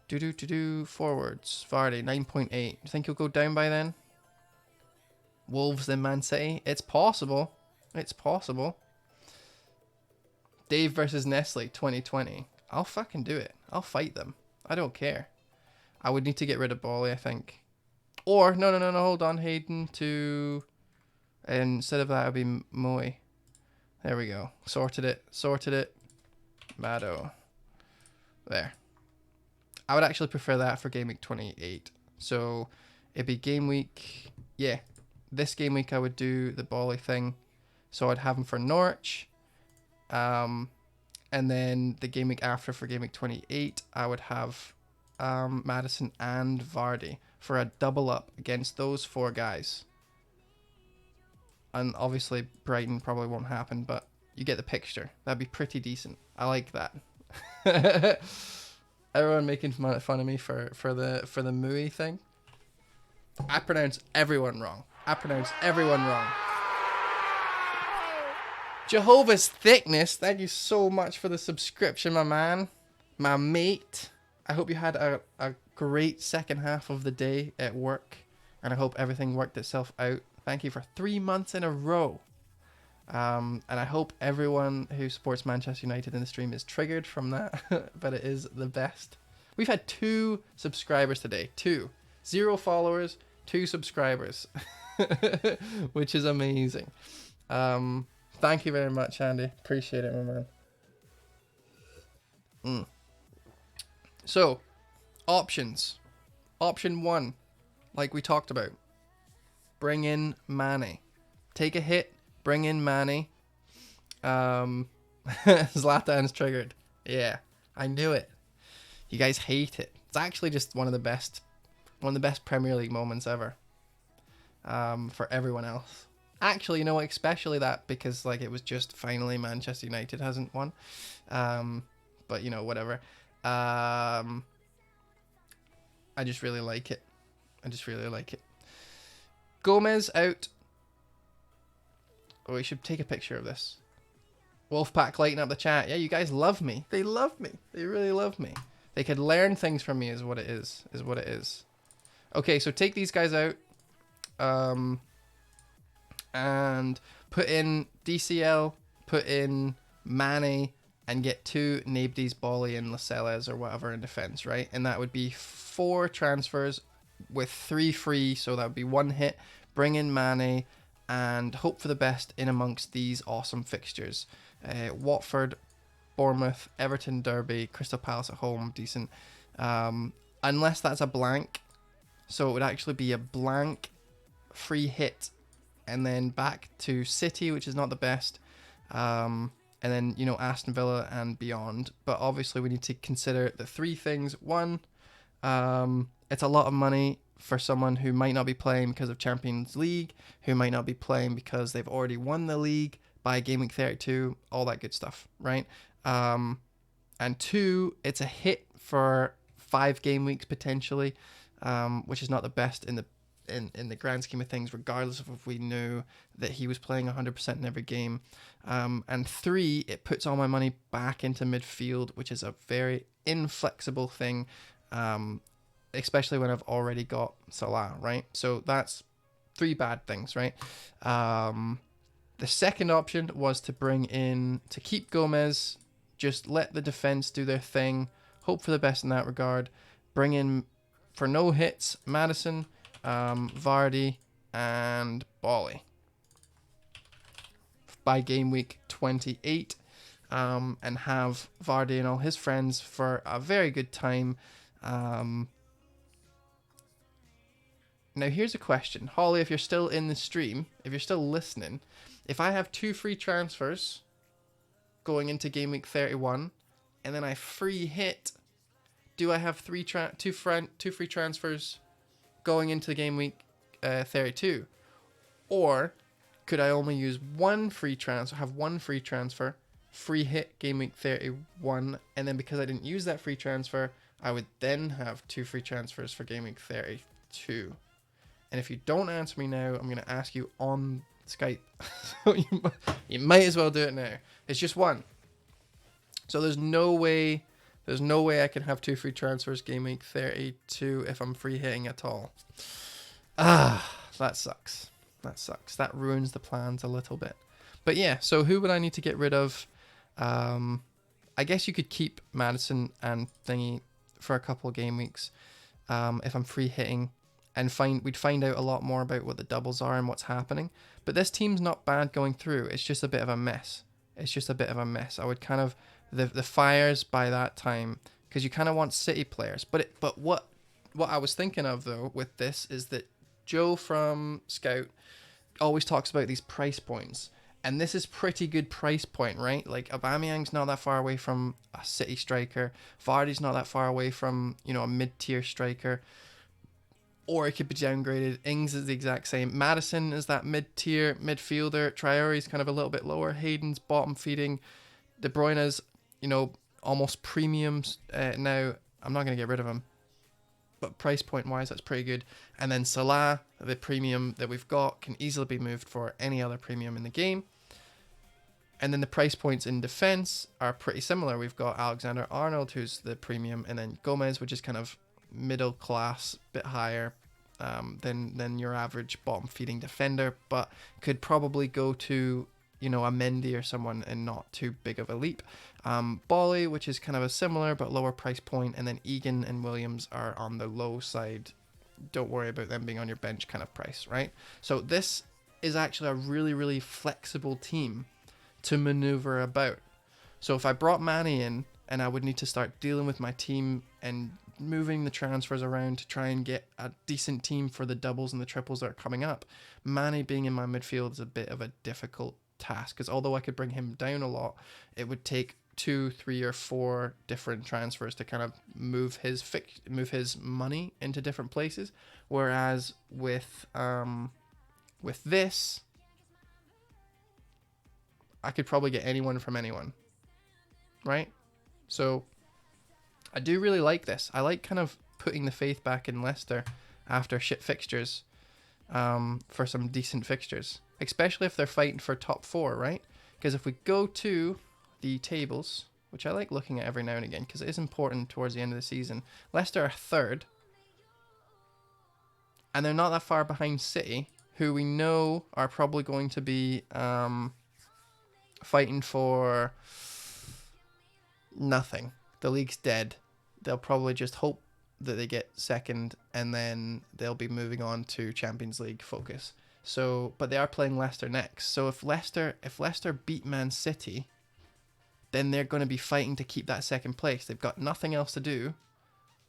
Forwards. Vardy, 9.8. You think he'll go down by then? Wolves then Man City. It's possible. It's possible. Dave versus Nestle, 2020. I'll fucking do it. I'll fight them. I don't care. I would need to get rid of Bolly, I think. Or, no, hold on, Hayden, to... Instead of that, it would be Moe. There we go. Sorted it. Mado. There. I would actually prefer that for game week 28. So, it'd be game week... Yeah. This game week, I would do the Bolly thing. So, I'd have him for Norwich. And then the game week after for game week 28, I would have Madison and Vardy for a double up against those four guys. And obviously Brighton probably won't happen, but you get the picture. That'd be pretty decent. I like that. Everyone making fun of me for the Mui thing. I pronounce everyone wrong. Jehovah's Thickness, thank you so much for the subscription, my man. My mate. I hope you had a great second half of the day at work, and I hope everything worked itself out. Thank you for 3 months in a row. And I hope everyone who supports Manchester United in the stream is triggered from that, but it is the best. We've had 2 subscribers today. 2. 0 followers, 2 subscribers, which is amazing. Thank you very much, Andy. Appreciate it, my man. So, options. Option 1, like we talked about. Bring in Mane. Take a hit. Bring in Mane. Zlatan's triggered. Yeah, I knew it. You guys hate it. It's actually just one of the best Premier League moments ever. For everyone else. Actually, you know what? Especially that because like it was just finally Manchester United hasn't won. But whatever. I just really like it. Gomez out. Oh, we should take a picture of this. Wolfpack lighting up the chat. Yeah, you guys love me. They love me. They really love me. They could learn things from me is what it is. Okay, so take these guys out. And put in DCL, put in Mane, and get 2 Nabdies, Bolly, and Lascelles or whatever in defense, right? And that would be 4 transfers with 3 free, so that would be 1 hit. Bring in Mane and hope for the best in amongst these awesome fixtures. Watford, Bournemouth, Everton Derby, Crystal Palace at home, decent. Unless that's a blank, so it would actually be a blank free hit and then back to City, which is not the best. And then, Aston Villa and beyond. But obviously we need to consider the 3 things. 1, it's a lot of money for someone who might not be playing because of Champions League, who might not be playing because they've already won the league by game week 32, all that good stuff, right? And 2, it's a hit for 5 game weeks potentially, which is not the best in the grand scheme of things, regardless of if we knew that he was playing 100% in every game. And 3, it puts all my money back into midfield, which is a very inflexible thing, especially when I've already got Salah, right? So that's 3 bad things, right? The second option was to keep Gomez, just let the defense do their thing, hope for the best in that regard, bring in, for no hits, Maddison, Vardy, and Bolly by game week 28, and have Vardy and all his friends for a very good time. Now here's a question. Holly, if you're still in the stream, if you're still listening, if I have 2 free transfers going into game week 31, and then I free hit, do I have two free transfers going into game week 32? Or could I only use one free transfer, have one free transfer, free hit game week 31, and then because I didn't use that free transfer, I would then have 2 free transfers for game week 32? And if you don't answer me now, I'm going to ask you on Skype. So you might as well do it now. It's just one. So there's no way I can have 2 free transfers game week 32 if I'm free hitting at all. That sucks. That ruins the plans a little bit. But yeah, so who would I need to get rid of? I guess you could keep Maddison and Thingy for a couple of game weeks if I'm free hitting, and we'd find out a lot more about what the doubles are and what's happening. But this team's not bad going through. It's just a bit of a mess. I would kind of the fires by that time, because you kind of want City players. But what I was thinking of though with this is that Joe from Scout always talks about these price points, and this is pretty good price point, right? Like Aubameyang's not that far away from a City striker. Vardy's not that far away from, a mid-tier striker. Or it could be downgraded. Ings is the exact same. Maddison is that mid-tier midfielder. Traore's kind of a little bit lower. Hayden's bottom feeding. De Bruyne's, almost premiums now. I'm not going to get rid of him, but price point wise, that's pretty good. And then Salah, the premium that we've got, can easily be moved for any other premium in the game. And then the price points in defense are pretty similar. We've got Alexander-Arnold, who's the premium, and then Gomez, which is kind of middle class, bit higher than your average bottom feeding defender, but could probably go to a Mendy or someone and not too big of a leap. Bolly, which is kind of a similar but lower price point, and then Egan and Williams are on the low side. Don't worry about them being on your bench kind of price, right? So this is actually a really, really flexible team to maneuver about. So if I brought Manny in, and I would need to start dealing with my team and moving the transfers around to try and get a decent team for the doubles and the triples that are coming up, Manny being in my midfield is a bit of a difficult task, because although I could bring him down a lot, it would take 2, 3, or 4 different transfers to kind of move his money into different places. Whereas with this, I could probably get anyone from anyone, right? So I do really like this. I like kind of putting the faith back in Leicester after shit fixtures, for some decent fixtures, especially if they're fighting for top 4, right? Because if we go to the tables, which I like looking at every now and again because it is important towards the end of the season, Leicester are 3rd, and they're not that far behind City, who we know are probably going to be fighting for nothing. The league's dead. They'll probably just hope that they get 2nd, and then they'll be moving on to Champions League focus. So, but they are playing Leicester next. So if Leicester beat Man City, then they're going to be fighting to keep that 2nd place. They've got nothing else to do,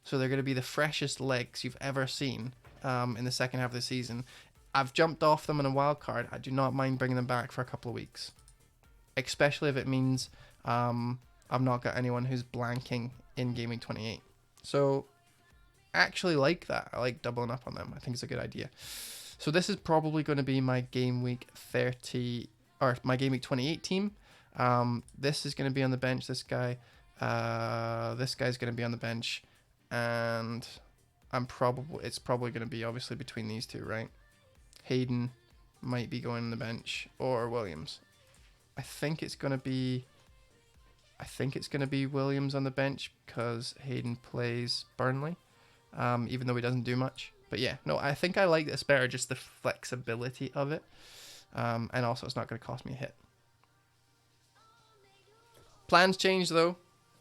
so they're going to be the freshest legs you've ever seen in the second half of the season. I've jumped off them in a wild card. I do not mind bringing them back for a couple of weeks, especially if it means I've not got anyone who's blanking in Game Week 28. So I actually like that. I like doubling up on them. I think it's a good idea. So this is probably going to be my Game Week 30 or my Game Week 28 team. This is going to be on the bench. This guy, This guy's going to be on the bench, and it's probably going to be obviously between these two, right? Hayden might be going on the bench, or Williams. I think it's going to be Williams on the bench because Hayden plays Burnley, even though he doesn't do much. But yeah, no, I think I like this better, just the flexibility of it. And also it's not going to cost me a hit. Plans change though,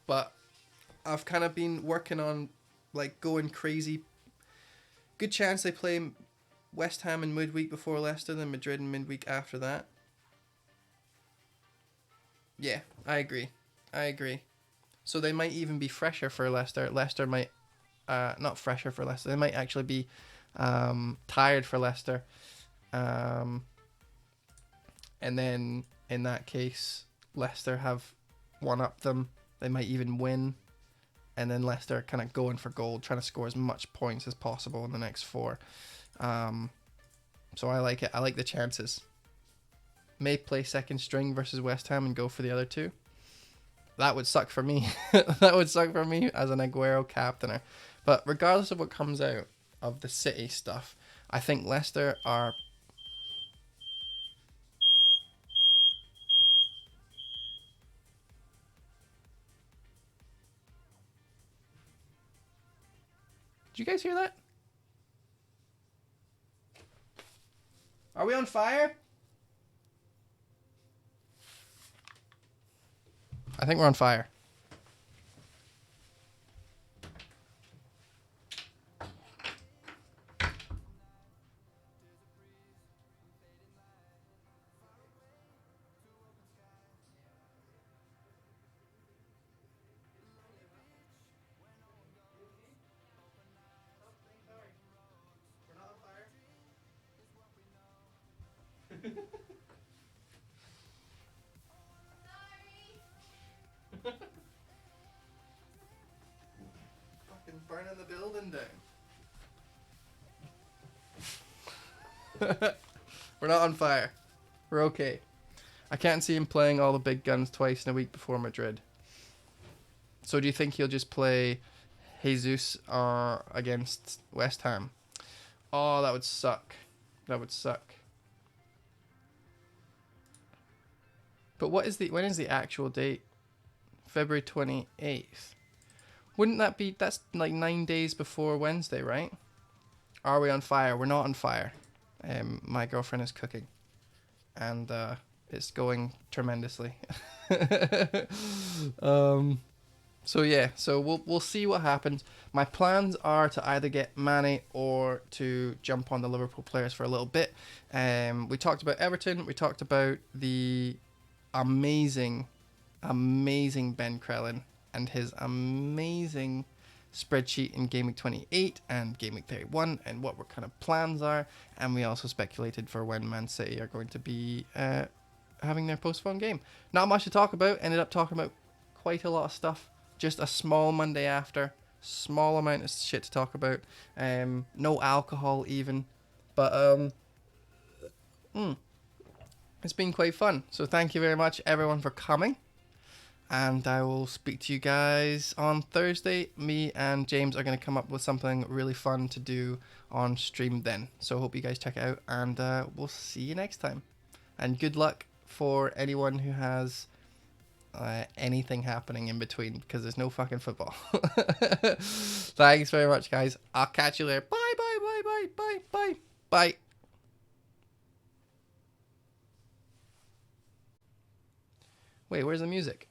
but I've kind of been working on like going crazy. Good chance they play West Ham in midweek before Leicester, then Madrid in midweek after that. Yeah, I agree. So they might even be fresher for Leicester. Leicester might, not fresher for Leicester. They might actually be tired for Leicester. And then in that case, Leicester have one-upped them. They might even win. And then Leicester kind of going for gold, trying to score as much points as possible in the next 4. So I like it. I like the chances. May play second string versus West Ham and go for the other 2. That would suck for me. That would suck for me as an Aguero captainer. But regardless of what comes out of the City stuff, I think Leicester are... Did you guys hear that? Are we on fire? I think we're on fire. Fucking burning the building down. We're not on fire. We're okay. I can't see him playing all the big guns twice in a week before Madrid. So do you think he'll just play Jesus against West Ham? Oh, that would suck. That would suck. But when is the actual date? February 28th. Wouldn't that be... That's like 9 days before Wednesday, right? Are we on fire? We're not on fire. My girlfriend is cooking. And it's going tremendously. So yeah, so we'll see what happens. My plans are to either get Mane or to jump on the Liverpool players for a little bit. We talked about Everton. We talked about the amazing Ben Crellin and his amazing spreadsheet in Game Week 28 and Game Week 31 and what our kind of plans are. And we also speculated for when Man City are going to be having their postponed game. Not much to talk about. Ended up talking about quite a lot of stuff. Just a small Monday after. Small amount of shit to talk about. No alcohol even. But it's been quite fun. So thank you very much everyone for coming. And I will speak to you guys on Thursday. Me and James are going to come up with something really fun to do on stream then. So hope you guys check it out. And we'll see you next time. And good luck for anyone who has anything happening in between. Because there's no fucking football. Thanks very much, guys. I'll catch you later. Bye, bye, bye, bye, bye, bye, bye. Wait, where's the music?